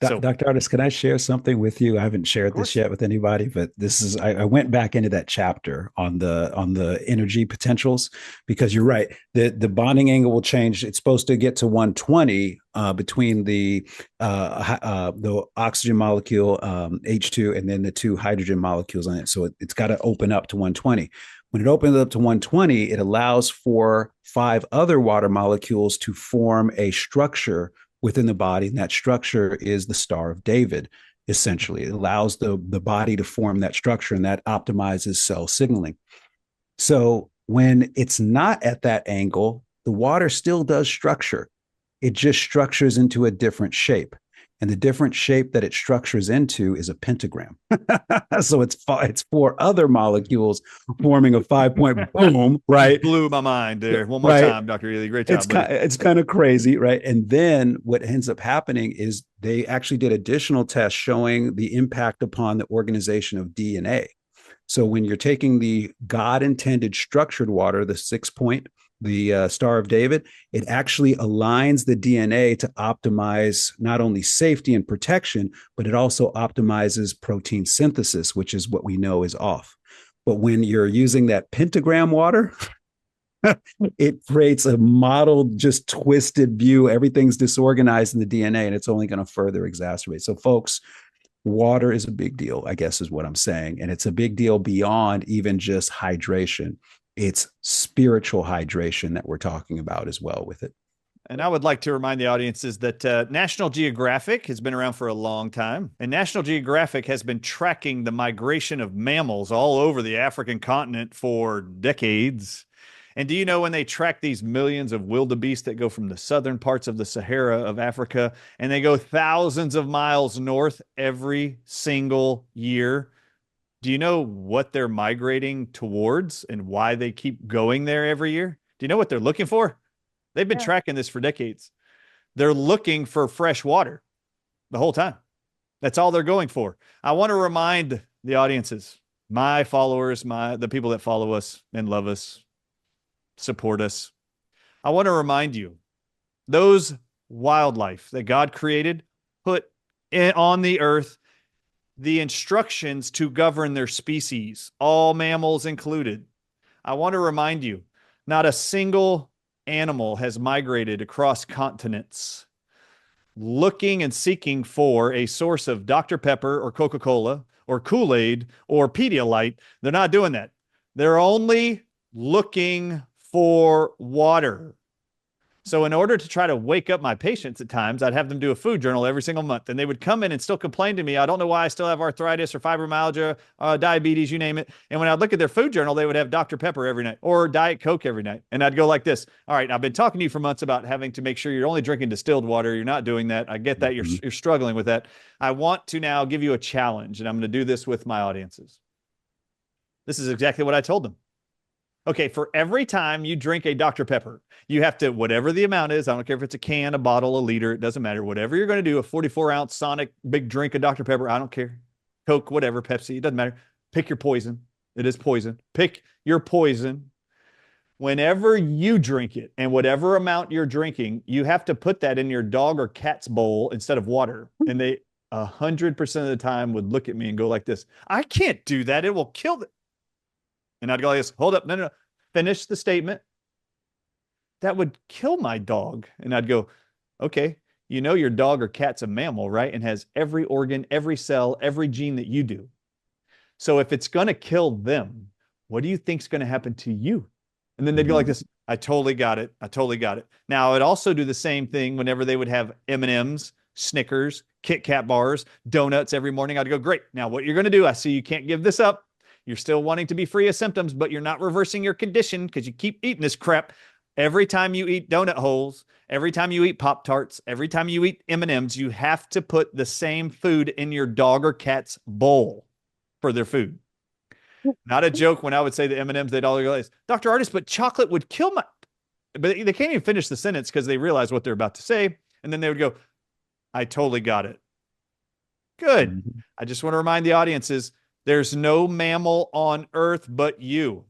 S1: So,
S3: Dr. Ardis, can I share something with you? I haven't shared this yet with anybody, but this is I went back into that chapter on the energy potentials, because you're right. The bonding angle will change. It's supposed to get to 120 between the oxygen molecule H2 and then the two hydrogen molecules on it. So it's got to open up to 120. When it opens up to 120, it allows for 5 other water molecules to form a structure within the body, and that structure is the Star of David. Essentially, it allows the body to form that structure, and that optimizes cell signaling. So when it's not at that angle, the water still does structure. It just structures into a different shape, and the different shape that it structures into is a pentagram. So it's 4 other molecules forming a 5-point boom, right?
S1: Blew my mind there. One more time, Dr. Ealy. Great job.
S3: It's kind of crazy, right? And then what ends up happening is they actually did additional tests showing the impact upon the organization of DNA. So when you're taking the God-intended structured water, the 6-point, the Star of David, it actually aligns the DNA to optimize not only safety and protection, but it also optimizes protein synthesis, which is what we know is off. But when you're using that pentagram water, it creates a mottled, just twisted view. Everything's disorganized in the DNA, and it's only going to further exacerbate. So, folks, water is a big deal, I guess is what I'm saying. And it's a big deal beyond even just hydration. It's spiritual hydration that we're talking about as well with it.
S1: And I would like to remind the audiences that National Geographic has been around for a long time. And National Geographic has been tracking the migration of mammals all over the African continent for decades. And do you know when they track these millions of wildebeest that go from the southern parts of the Sahara of Africa, and they go thousands of miles north every single year? Do you know what they're migrating towards and why they keep going there every year? Do you know what they're looking for? They've been tracking this for decades. They're looking for fresh water the whole time. That's all they're going for. I want to remind the audiences, my followers, the people that follow us and love us, support us. I want to remind you, those wildlife that God created, put on the earth, the instructions to govern their species, all mammals included. I want to remind you, not a single animal has migrated across continents looking and seeking for a source of Dr. Pepper or Coca-Cola or Kool-Aid or Pedialyte. They're not doing that. They're only looking for water. So in order to try to wake up my patients at times, I'd have them do a food journal every single month, and they would come in and still complain to me. I don't know why I still have arthritis or fibromyalgia, diabetes, you name it. And when I'd look at their food journal, they would have Dr. Pepper every night or Diet Coke every night. And I'd go like this. All right, I've been talking to you for months about having to make sure you're only drinking distilled water. You're not doing that. I get that. You're struggling with that. I want to now give you a challenge, and I'm going to do this with my audiences. This is exactly what I told them. Okay, for every time you drink a Dr. Pepper, you have to, whatever the amount is, I don't care if it's a can, a bottle, a liter, it doesn't matter. Whatever you're going to do, a 44-ounce Sonic big drink of Dr. Pepper, I don't care. Coke, whatever, Pepsi, it doesn't matter. Pick your poison. It is poison. Pick your poison. Whenever you drink it and whatever amount you're drinking, you have to put that in your dog or cat's bowl instead of water. And they 100% of the time would look at me and go like this. I can't do that. It will kill them. And I'd go like this, hold up, no. Finish the statement. That would kill my dog. And I'd go, okay, you know your dog or cat's a mammal, right? And has every organ, every cell, every gene that you do. So if it's going to kill them, what do you think's going to happen to you? And then they'd go like this, I totally got it. I totally got it. Now, I'd also do the same thing whenever they would have M&Ms, Snickers, Kit Kat bars, donuts every morning. I'd go, great. Now, what you're going to do, I see you can't give this up. You're still wanting to be free of symptoms, but you're not reversing your condition because you keep eating this crap. Every time you eat donut holes, every time you eat Pop-Tarts, every time you eat M&Ms, you have to put the same food in your dog or cat's bowl for their food. Not a joke when I would say the M&Ms, they'd all go like, Dr. Ardis, but chocolate would kill my... But they can't even finish the sentence because they realize what they're about to say. And then they would go, I totally got it. Good.
S3: Mhm.
S1: I just want to remind the audiences there's no mammal on earth but you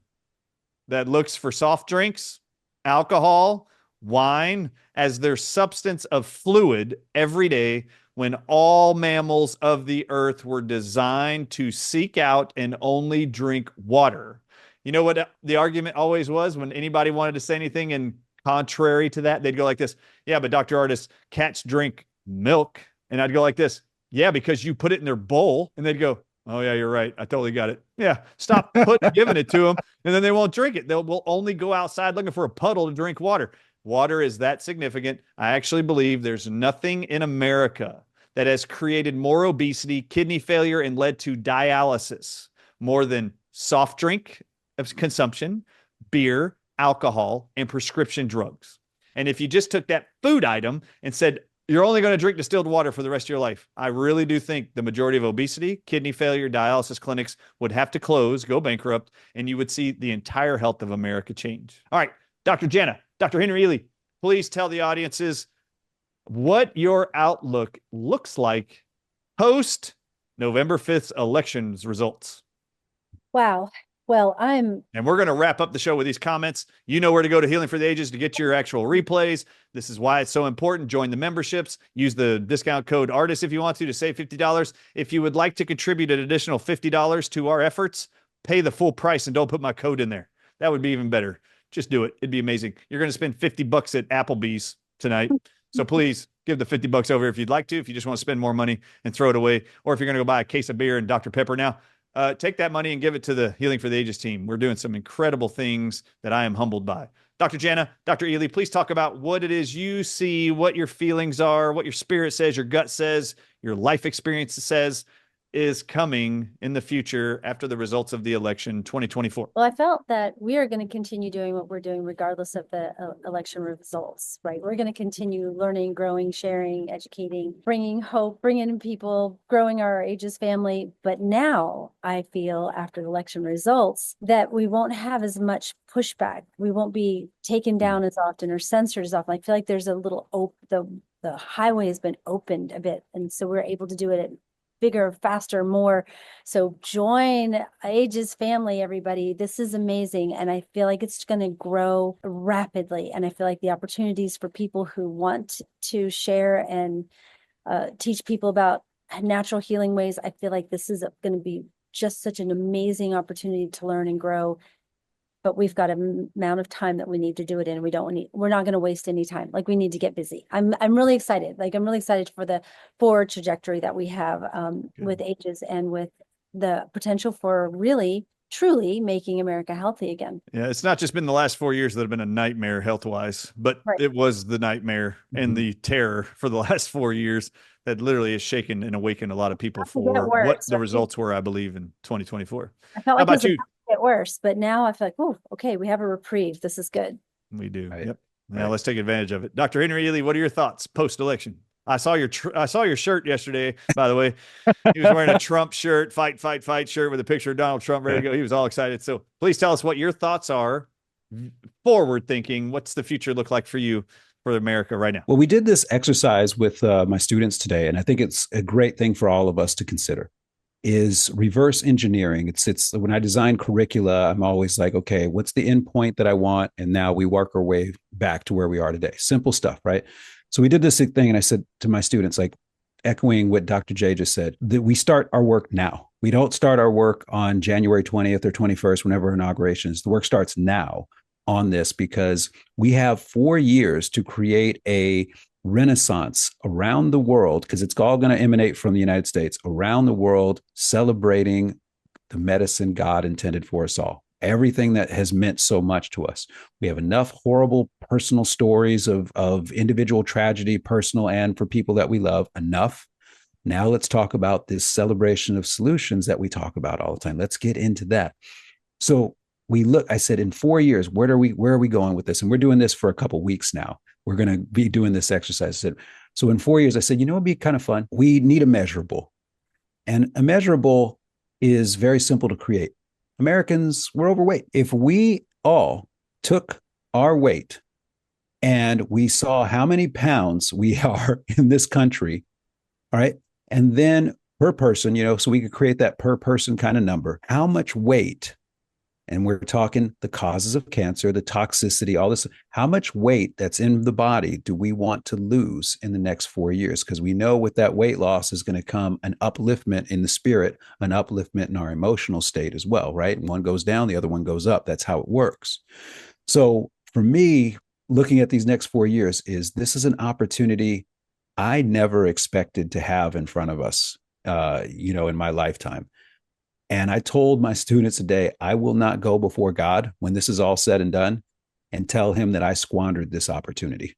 S1: that looks for soft drinks, alcohol, wine as their substance of fluid every day when all mammals of the earth were designed to seek out and only drink water. You know what the argument always was when anybody wanted to say anything in contrary to that? They'd go like this. Yeah, but Dr. Ardis, cats drink milk. And I'd go like this. Yeah, because you put it in their bowl. And they'd go, oh, yeah, you're right. I totally got it. Yeah, stop giving it to them, and then they won't drink it. Will only go outside looking for a puddle to drink water. Water is that significant. I actually believe there's nothing in America that has created more obesity, kidney failure, and led to dialysis more than soft drink consumption, beer, alcohol, and prescription drugs. And if you just took that food item and said, you're only going to drink distilled water for the rest of your life, I really do think the majority of obesity, kidney failure, dialysis clinics would have to close, go bankrupt, and you would see the entire health of America change. All right, Dr. Jana, Dr. Henry Ealy, please tell the audiences what your outlook looks like post November 5th elections results.
S2: Wow. Well,
S1: And we're going to wrap up the show with these comments. You know where to go to Healing for the Ages to get your actual replays. This is why it's so important. Join the memberships. Use the discount code ARDIS if you want to save $50. If you would like to contribute an additional $50 to our efforts, pay the full price and don't put my code in there. That would be even better. Just do it. It'd be amazing. You're going to spend $50 at Applebee's tonight. So please give the $50 over if you'd like to, if you just want to spend more money and throw it away, or if you're going to go buy a case of beer and Dr. Pepper now. Take that money and give it to the Healing for the Ages team. We're doing some incredible things that I am humbled by. Dr. Jana, Dr. Ealy, please talk about what it is you see, what your feelings are, what your spirit says, your gut says, your life experience says is coming in the future after the results of the election 2024.
S2: Well, I felt that we are going to continue doing what we're doing regardless of the election results, right? We're going to continue learning, growing, sharing, educating, bringing hope, bringing in people, growing our Ages family. But now I feel after the election results that we won't have as much pushback. We won't be taken down as often or censored as often. I feel like there's a little, the highway has been opened a bit. And so we're able to do it at bigger, faster, more. So join Ages family, everybody. This is amazing. And I feel like it's going to grow rapidly. And I feel like the opportunities for people who want to share and teach people about natural healing ways, I feel like this is going to be just such an amazing opportunity to learn and grow. But we've got an amount of time that we need to do it in. We're not going to waste any time. Like, we need to get busy. I'm really excited. Like, I'm really excited for the forward trajectory that we have with Ages and with the potential for really, truly making America healthy again.
S1: Yeah, it's not just been the last 4 years that have been a nightmare health-wise, but
S2: Right.
S1: It was the nightmare and the terror for the last 4 years that literally has shaken and awakened a lot of people for what the results were, I believe, in 2024.
S2: I felt
S1: How
S2: like it was
S1: about you?
S2: about to get worse, but now I feel like, oh, okay, we have a reprieve. This is good.
S1: We do.
S3: Right.
S1: Yep. Now
S3: Right.
S1: let's take advantage of it. Dr. Henry Ealy, what are your thoughts post-election? I saw your shirt yesterday, by the way. He was wearing a Trump shirt, fight shirt with a picture of Donald Trump ready to go. He was all excited. So please tell us what your thoughts are, forward thinking. What's the future look like for you, for America right now?
S3: Well, we did this exercise with my students today, and I think it's a great thing for all of us to consider. Is reverse engineering. It's when I design curricula, I'm always like, okay, what's the end point that I want? And now we work our way back to where we are today. Simple stuff, right? So we did this thing, and I said to my students, like, echoing what Dr. J just said, that we start our work now. We don't start our work on January 20th or 21st, whenever inauguration is. The work starts now on this, because we have 4 years to create a renaissance around the world, because it's all going to emanate from the United States, around the world, celebrating the medicine God intended for us all. Everything that has meant so much to us. We have enough horrible personal stories of individual tragedy, personal and for people that we love. Enough. Now let's talk about this celebration of solutions that we talk about all the time. Let's get into that. So I said, in 4 years, where are we going with this? And we're doing this for a couple of weeks now. We're going to be doing this exercise. So in 4 years, I said, it'd be kind of fun. We need a measurable. And a measurable is very simple to create. Americans, we're overweight. If we all took our weight and we saw how many pounds we are in this country, all right, and then per person, so we could create that per person kind of number. How much weight, and we're talking the causes of cancer, the toxicity, all this, how much weight that's in the body do we want to lose in the next 4 years? Because we know with that weight loss is going to come an upliftment in the spirit, an upliftment in our emotional state as well, right? And one goes down, the other one goes up. That's how it works. So for me, looking at these next 4 years, this is an opportunity I never expected to have in front of us, in my lifetime. And I told my students today, I will not go before God when this is all said and done and tell him that I squandered this opportunity.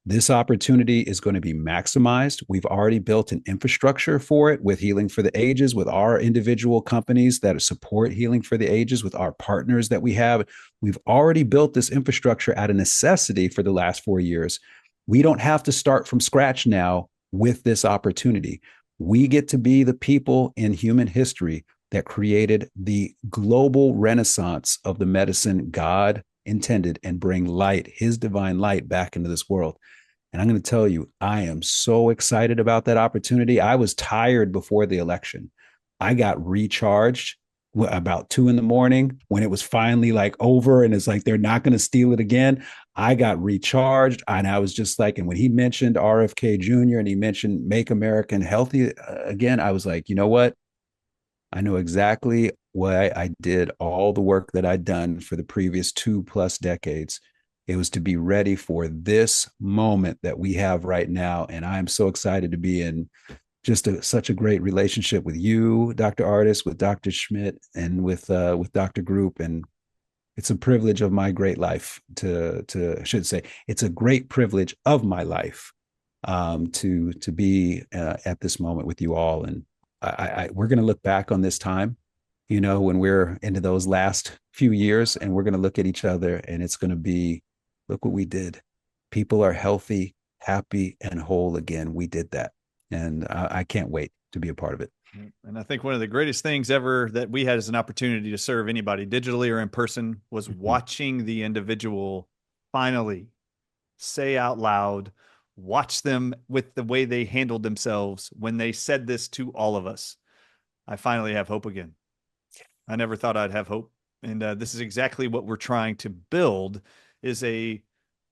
S3: This opportunity is going to be maximized. We've already built an infrastructure for it with Healing for the Ages, with our individual companies that support Healing for the Ages, with our partners that we have. We've already built this infrastructure out of necessity for the last 4 years. We don't have to start from scratch now with this opportunity. We get to be the people in human history that created the global renaissance of the medicine God intended and bring light, his divine light, back into this world. And I'm going to tell you, I am so excited about that opportunity. I was tired before the election. I got recharged about 2 a.m. when it was finally like over and it's like, they're not going to steal it again. I got recharged and I was just like, and when he mentioned RFK Jr. and he mentioned Make America Healthy again, I was like, you know what? I know exactly why I did all the work that I'd done for the previous 2+ decades. It was to be ready for this moment that we have right now. And I'm so excited to be in just such a great relationship with you, Dr. Ardis, with Dr. Schmidt, and with Dr. Group. And it's a privilege of my great life I should say, it's a great privilege of my life to be at this moment with you all. And we're going to look back on this time, when we're into those last few years, and we're going to look at each other and it's going to be, look what we did. People are healthy, happy, and whole again. We did that. And I can't wait to be a part of it.
S1: And I think one of the greatest things ever that we had as an opportunity to serve anybody digitally or in person was watching the individual finally say out loud, watch them with the way they handled themselves when they said this to all of us. I finally have hope again. I never thought I'd have hope. And this is exactly what we're trying to build, is a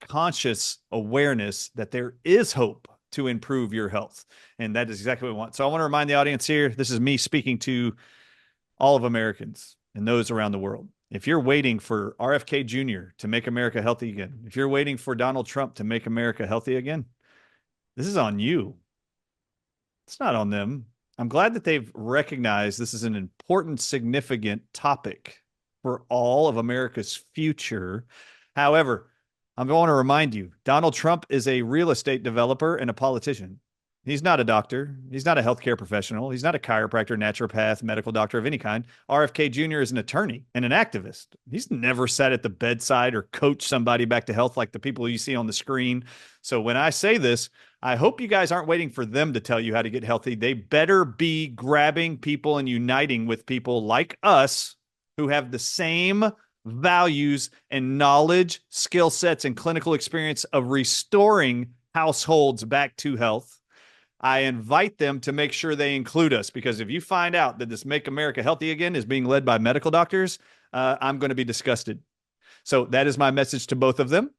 S1: conscious awareness that there is hope to improve your health. And that is exactly what we want. So I want to remind the audience here, this is me speaking to all of Americans and those around the world. If you're waiting for RFK Jr. to make America healthy again, if you're waiting for Donald Trump to make America healthy again, this is on you. It's not on them. I'm glad that they've recognized this is an important, significant topic for all of America's future. However, I'm going to remind you, Donald Trump is a real estate developer and a politician. He's not a doctor. He's not a healthcare professional. He's not a chiropractor, naturopath, medical doctor of any kind. RFK Jr. is an attorney and an activist. He's never sat at the bedside or coached somebody back to health like the people you see on the screen. So when I say this, I hope you guys aren't waiting for them to tell you how to get healthy. They better be grabbing people and uniting with people like us who have the same values and knowledge, skill sets, and clinical experience of restoring households back to health. I invite them to make sure they include us, because if you find out that this Make America Healthy Again is being led by medical doctors, I'm going to be disgusted. So that is my message to both of them.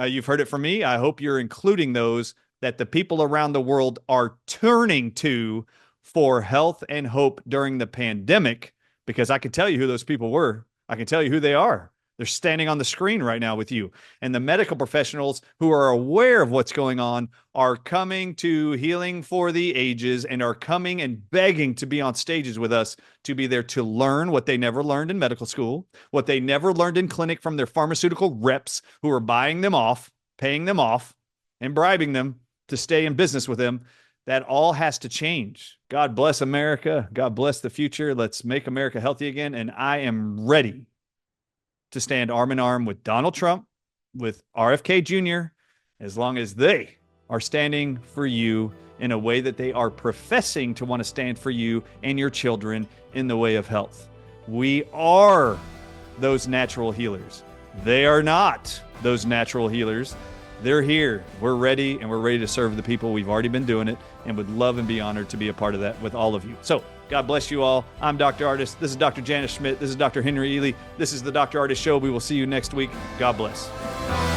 S1: You've heard it from me. I hope you're including those that the people around the world are turning to for health and hope during the pandemic, because I can tell you who those people were. I can tell you who they are. They're standing on the screen right now with you. And the medical professionals who are aware of what's going on are coming to Healing for the Ages and are coming and begging to be on stages with us, to be there to learn what they never learned in medical school, what they never learned in clinic from their pharmaceutical reps who are buying them off, paying them off, and bribing them to stay in business with them. That all has to change. God bless America. God bless the future. Let's make America healthy again. And I am ready to stand arm in arm with Donald Trump, with RFK Jr., as long as they are standing for you in a way that they are professing to want to stand for you and your children in the way of health. We are those natural healers. They are not those natural healers. They're here. We're ready, and we're ready to serve the people. We've already been doing it, and would love and be honored to be a part of that with all of you. So God bless you all. I'm Dr. Ardis. This is Dr. Jana Schmidt. This is Dr. Henry Ealy. This is the Dr. Ardis Show. We will see you next week. God bless.